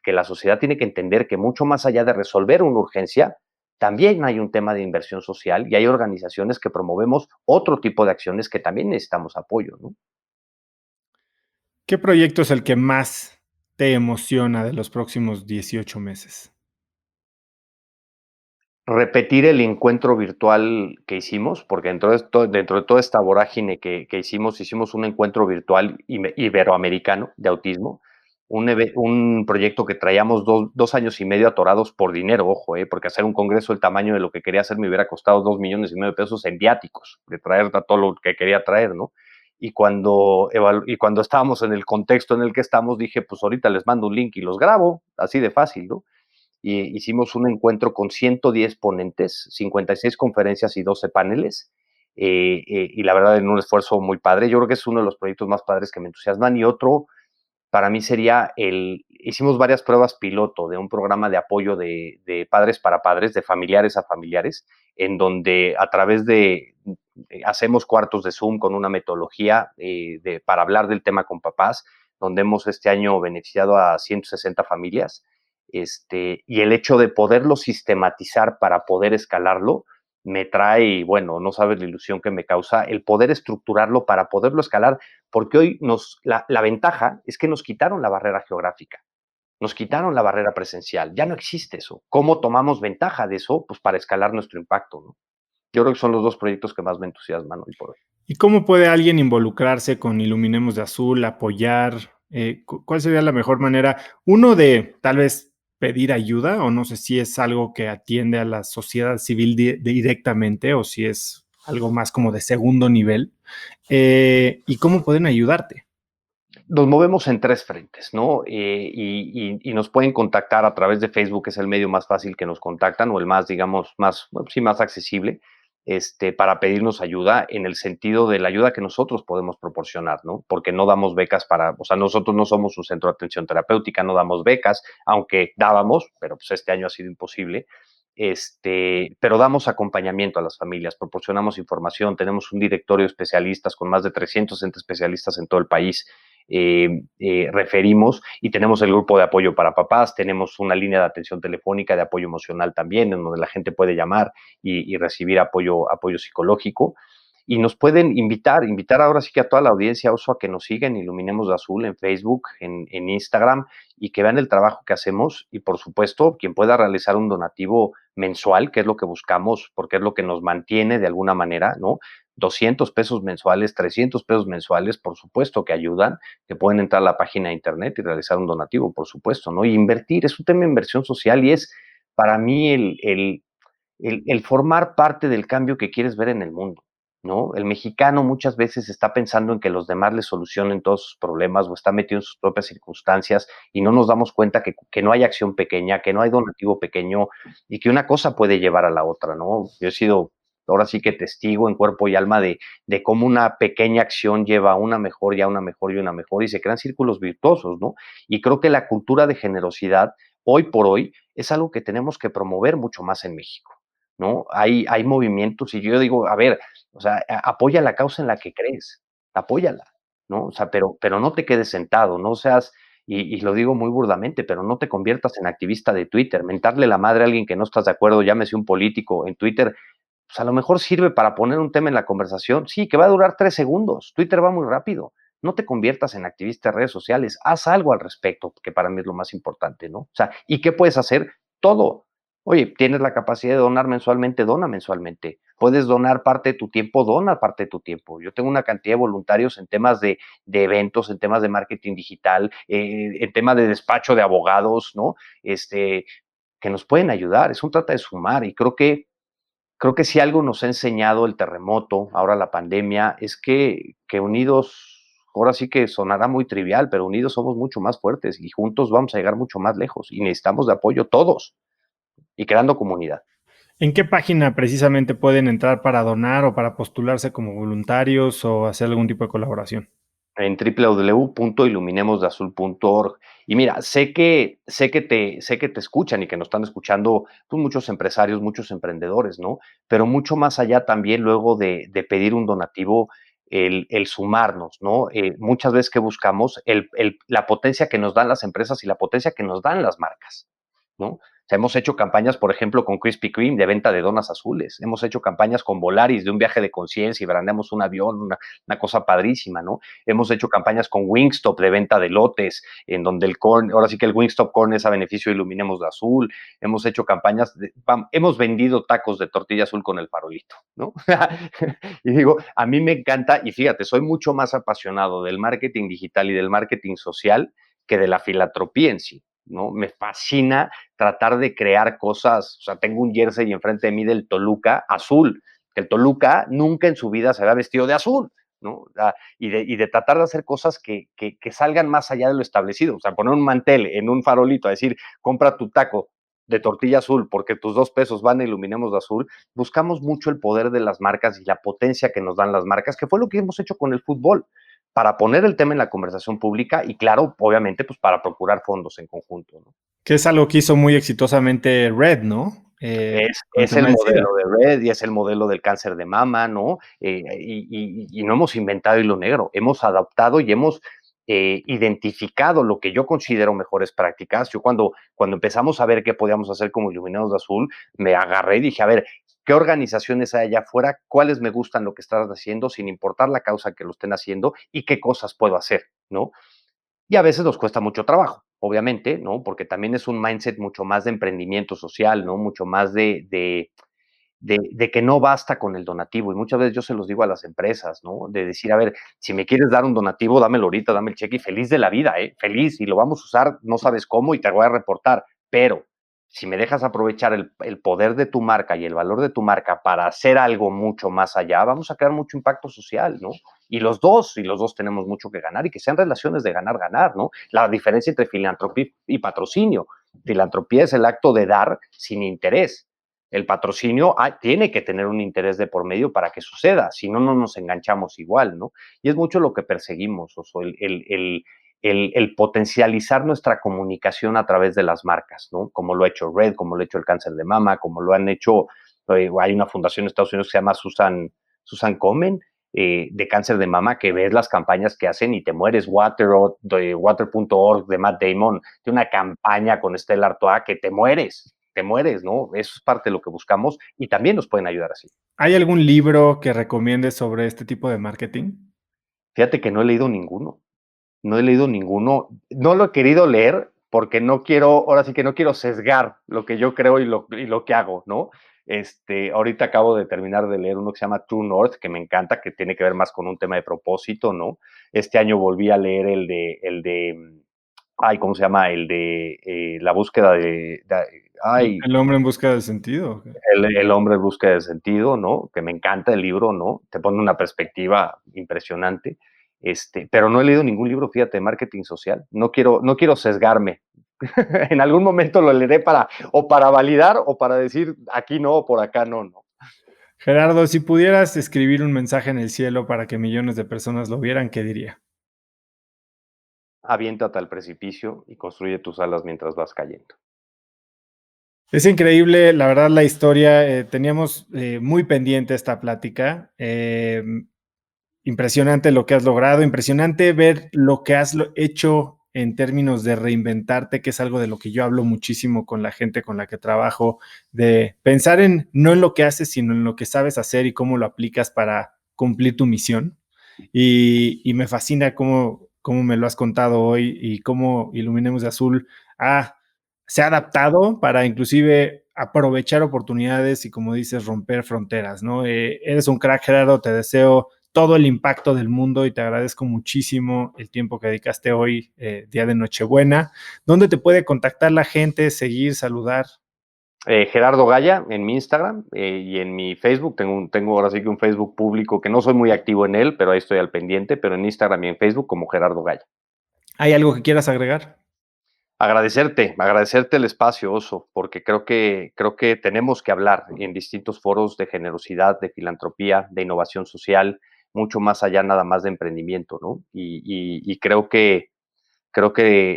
la sociedad tiene que entender que mucho más allá de resolver una urgencia, también hay un tema de inversión social y hay organizaciones que promovemos otro tipo de acciones que también necesitamos apoyo, ¿no? ¿Qué proyecto es el que más te emociona de los próximos 18 meses? Repetir el encuentro virtual que hicimos, porque dentro de toda esta vorágine que hicimos un encuentro virtual iberoamericano de autismo, un proyecto que traíamos 2 años y medio atorados por dinero, ojo, porque hacer un congreso del tamaño de lo que quería hacer me hubiera costado 2,5 millones de pesos en viáticos, de traer todo lo que quería traer, ¿no? Y cuando estábamos en el contexto en el que estamos, dije, pues ahorita les mando un link y los grabo, así de fácil, ¿no? Y hicimos un encuentro con 110 ponentes, 56 conferencias y 12 paneles, y la verdad en un esfuerzo muy padre. Yo creo que es uno de los proyectos más padres que me entusiasman. Y otro, para mí sería hicimos varias pruebas piloto de un programa de apoyo de padres para padres, de familiares a familiares, en donde a través hacemos cuartos de Zoom con una metodología para hablar del tema con papás, donde hemos este año beneficiado a 160 familias, y el hecho de poderlo sistematizar para poder escalarlo, me trae, bueno, no sabes la ilusión que me causa el poder estructurarlo para poderlo escalar, porque hoy la ventaja es que nos quitaron la barrera geográfica, nos quitaron la barrera presencial, ya no existe eso. ¿Cómo tomamos ventaja de eso? Pues para escalar nuestro impacto, ¿no? Yo creo que son los dos proyectos que más me entusiasman hoy por hoy. ¿Y cómo puede alguien involucrarse con Iluminemos de Azul, apoyar? ¿Cuál sería la mejor manera? Uno de tal vez pedir ayuda, o no sé si es algo que atiende a la sociedad civil directamente o si es algo más como de segundo nivel. ¿Y cómo pueden ayudarte? Nos movemos en 3 frentes, ¿no? Y nos pueden contactar a través de Facebook, que es el medio más fácil que nos contactan, o el más, digamos, bueno, sí, más accesible, para pedirnos ayuda en el sentido de la ayuda que nosotros podemos proporcionar, ¿no? Porque no damos becas o sea, nosotros no somos un centro de atención terapéutica, no damos becas, aunque dábamos, pero pues este año ha sido imposible. Pero damos acompañamiento a las familias, proporcionamos información, tenemos un directorio de especialistas con más de 300 entes especialistas en todo el país, referimos, y tenemos el grupo de apoyo para papás, tenemos una línea de atención telefónica de apoyo emocional también, en donde la gente puede llamar y recibir apoyo psicológico. Y nos pueden invitar ahora sí que a toda la audiencia, Oso, a que nos sigan Iluminemos de Azul en Facebook, en Instagram, y que vean el trabajo que hacemos. Y por supuesto, quien pueda realizar un donativo mensual, que es lo que buscamos, porque es lo que nos mantiene de alguna manera, ¿no? 200 pesos mensuales, 300 pesos mensuales, por supuesto que ayudan, que pueden entrar a la página de internet y realizar un donativo, por supuesto, ¿no? Y invertir, es un tema de inversión social y es para mí el formar parte del cambio que quieres ver en el mundo, ¿no? El mexicano muchas veces está pensando en que los demás le solucionen todos sus problemas o está metido en sus propias circunstancias y no nos damos cuenta que no hay acción pequeña, que no hay donativo pequeño y que una cosa puede llevar a la otra, ¿no? Yo he sido ahora sí que testigo en cuerpo y alma de cómo una pequeña acción lleva a una mejor y a una mejor y una mejor y se crean círculos virtuosos, ¿no? Y creo que la cultura de generosidad hoy por hoy es algo que tenemos que promover mucho más en México, ¿no? Hay movimientos y yo digo, a ver, o sea, apoya la causa en la que crees, apóyala, ¿no? O sea, pero no te quedes sentado, no seas, y lo digo muy burdamente, pero no te conviertas en activista de Twitter, mentarle la madre a alguien que no estás de acuerdo, llámese un político en Twitter, pues a lo mejor sirve para poner un tema en la conversación, sí, que va a durar 3 segundos, Twitter va muy rápido, no te conviertas en activista de redes sociales, haz algo al respecto, que para mí es lo más importante, ¿no? O sea, ¿y qué puedes hacer? Todo. Oye, tienes la capacidad de donar mensualmente, dona mensualmente. Puedes donar parte de tu tiempo, dona parte de tu tiempo. Yo tengo una cantidad de voluntarios en temas de eventos, en temas de marketing digital, en temas de despacho de abogados, ¿no? Que nos pueden ayudar. Eso trata de sumar y creo que si algo nos ha enseñado el terremoto, ahora la pandemia, es que unidos, ahora sí que sonará muy trivial, pero unidos somos mucho más fuertes y juntos vamos a llegar mucho más lejos y necesitamos de apoyo todos y creando comunidad. ¿En qué página precisamente pueden entrar para donar o para postularse como voluntarios o hacer algún tipo de colaboración? En www.iluminemosdeazul.org. Y mira, sé que te escuchan y que nos están escuchando pues, muchos empresarios, muchos emprendedores, ¿no? Pero mucho más allá también luego de pedir un donativo, el sumarnos, ¿no? Muchas veces que buscamos la potencia que nos dan las empresas y la potencia que nos dan las marcas, ¿no? O sea, hemos hecho campañas, por ejemplo, con Krispy Kreme de venta de donas azules. Hemos hecho campañas con Volaris de un viaje de conciencia y brandeamos un avión, una cosa padrísima, ¿no? Hemos hecho campañas con Wingstop de venta de lotes, en donde el corn, ahora sí que el Wingstop corn es a beneficio de Iluminemos de Azul. Hemos hecho campañas, hemos vendido tacos de tortilla azul con el farolito, ¿no? Y digo, a mí me encanta, y fíjate, soy mucho más apasionado del marketing digital y del marketing social que de la filantropía en sí, ¿no? Me fascina tratar de crear cosas, o sea, tengo un jersey enfrente de mí del Toluca azul, que el Toluca nunca en su vida se había vestido de azul, ¿no? Y de tratar de hacer cosas que salgan más allá de lo establecido, o sea, poner un mantel en un farolito, a decir, compra tu taco de tortilla azul porque tus 2 pesos van a Iluminemos de Azul, buscamos mucho el poder de las marcas y la potencia que nos dan las marcas, que fue lo que hemos hecho con el fútbol, para poner el tema en la conversación pública y claro, obviamente, pues para procurar fondos en conjunto, ¿no? Que es algo que hizo muy exitosamente Red, ¿no? Con el Es el tema del modelo SIDA. de Red y es el modelo del cáncer de mama, ¿no? Y no hemos inventado hilo negro, hemos adaptado y hemos identificado lo que yo considero mejores prácticas. Yo cuando empezamos a ver qué podíamos hacer como Iluminados de Azul, me agarré y dije, a ver, ¿qué organizaciones hay allá afuera? ¿Cuáles me gustan lo que están haciendo, sin importar la causa que lo estén haciendo? ¿Y qué cosas puedo hacer, ¿no? Y a veces nos cuesta mucho trabajo, obviamente, ¿no? Porque también es un mindset mucho más de emprendimiento social, ¿no? Mucho más de que no basta con el donativo. Y muchas veces yo se los digo a las empresas, ¿no? De decir, a ver, si me quieres dar un donativo, dámelo ahorita, dame el cheque y feliz de la vida, ¿eh? Feliz, y lo vamos a usar, no sabes cómo, y te voy a reportar. Pero si me dejas aprovechar el poder de tu marca y el valor de tu marca para hacer algo mucho más allá, vamos a crear mucho impacto social, ¿no? Y los dos tenemos mucho que ganar y que sean relaciones de ganar-ganar, ¿no? La diferencia entre filantropía y patrocinio. Filantropía es el acto de dar sin interés. El patrocinio tiene que tener un interés de por medio para que suceda, si no, no nos enganchamos igual, ¿no? Y es mucho lo que perseguimos, Oso, el potencializar nuestra comunicación a través de las marcas, ¿no? Como lo ha hecho Red, como lo ha hecho el cáncer de mama, como lo han hecho, hay una fundación en Estados Unidos que se llama Susan Komen, de cáncer de mama, que ves las campañas que hacen y te mueres. De Water.org de Matt Damon, tiene una campaña con Stella Artois que te mueres, ¿no? Eso es parte de lo que buscamos y también nos pueden ayudar así. ¿Hay algún libro que recomiendes sobre este tipo de marketing? Fíjate que no he leído ninguno. No lo he querido leer porque ahora sí que no quiero sesgar lo que yo creo y lo que hago, ¿no? Ahorita acabo de terminar de leer uno que se llama True North, que me encanta, que tiene que ver más con un tema de propósito, ¿no? Este año volví a leer ¿cómo se llama? La búsqueda El hombre en busca de sentido. el hombre en búsqueda de sentido, ¿no? Que me encanta el libro, ¿no? Te pone una perspectiva impresionante. Pero no he leído ningún libro, fíjate, de marketing social. No quiero sesgarme. En algún momento lo leeré para validar o para decir aquí no o por acá no. Gerardo, si pudieras escribir un mensaje en el cielo para que millones de personas lo vieran, ¿qué diría? Aviéntate al precipicio y construye tus alas mientras vas cayendo. Es increíble, la verdad, la historia. Teníamos muy pendiente esta plática. Impresionante lo que has logrado, impresionante ver lo que has hecho en términos de reinventarte, que es algo de lo que yo hablo muchísimo con la gente con la que trabajo, de pensar no en lo que haces, sino en lo que sabes hacer y cómo lo aplicas para cumplir tu misión. Y me fascina cómo me lo has contado hoy y cómo Iluminemos de Azul se ha adaptado para inclusive aprovechar oportunidades y, como dices, romper fronteras, ¿no? Eres un crack, Gerardo, te deseo todo el impacto del mundo y te agradezco muchísimo el tiempo que dedicaste hoy, día de Nochebuena. ¿Dónde te puede contactar la gente, seguir, saludar? Gerardo Gaya en mi Instagram y en mi Facebook. Tengo ahora sí que un Facebook público que no soy muy activo en él, pero ahí estoy al pendiente, pero en Instagram y en Facebook como Gerardo Gaya. ¿Hay algo que quieras agregar? Agradecerte el espacio, Oso, porque creo que tenemos que hablar en distintos foros de generosidad, de filantropía, de innovación social, mucho más allá nada más de emprendimiento, ¿no? Y creo que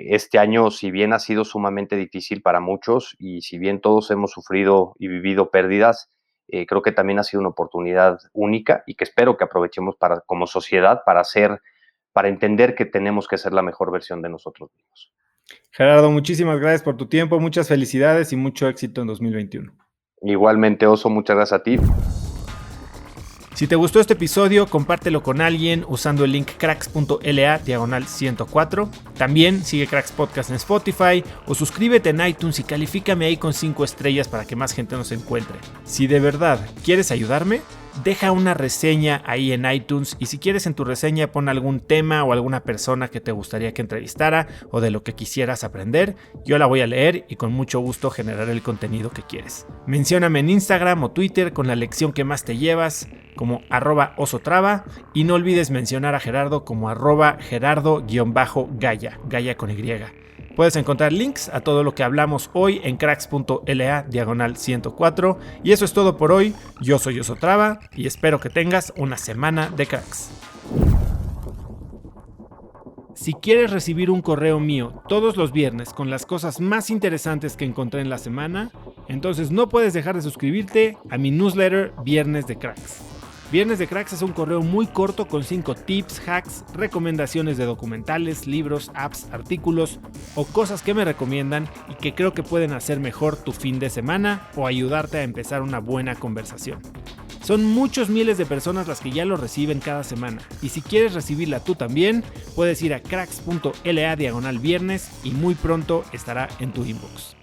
este año, si bien ha sido sumamente difícil para muchos y si bien todos hemos sufrido y vivido pérdidas, creo que también ha sido una oportunidad única y que espero que aprovechemos como sociedad para entender que tenemos que ser la mejor versión de nosotros mismos. Gerardo, muchísimas gracias por tu tiempo, muchas felicidades y mucho éxito en 2021. Igualmente, Oso, muchas gracias a ti. Si te gustó este episodio, compártelo con alguien usando el link cracks.la/104. También sigue Cracks Podcast en Spotify o suscríbete en iTunes y califícame ahí con 5 estrellas para que más gente nos encuentre. Si de verdad quieres ayudarme, deja una reseña ahí en iTunes y si quieres en tu reseña pon algún tema o alguna persona que te gustaría que entrevistara o de lo que quisieras aprender. Yo la voy a leer y con mucho gusto generaré el contenido que quieres. Mencióname en Instagram o Twitter con la lección que más te llevas como @osotrava y no olvides mencionar a Gerardo como @Gerardo_Gaya, Gaya con Y. Puedes encontrar links a todo lo que hablamos hoy en cracks.la/104. Y eso es todo por hoy. Yo soy Osotrava y espero que tengas una semana de cracks. Si quieres recibir un correo mío todos los viernes con las cosas más interesantes que encontré en la semana, entonces no puedes dejar de suscribirte a mi newsletter Viernes de Cracks. Viernes de Cracks es un correo muy corto con 5 tips, hacks, recomendaciones de documentales, libros, apps, artículos o cosas que me recomiendan y que creo que pueden hacer mejor tu fin de semana o ayudarte a empezar una buena conversación. Son muchos miles de personas las que ya lo reciben cada semana y si quieres recibirla tú también, puedes ir a cracks.la/viernes y muy pronto estará en tu inbox.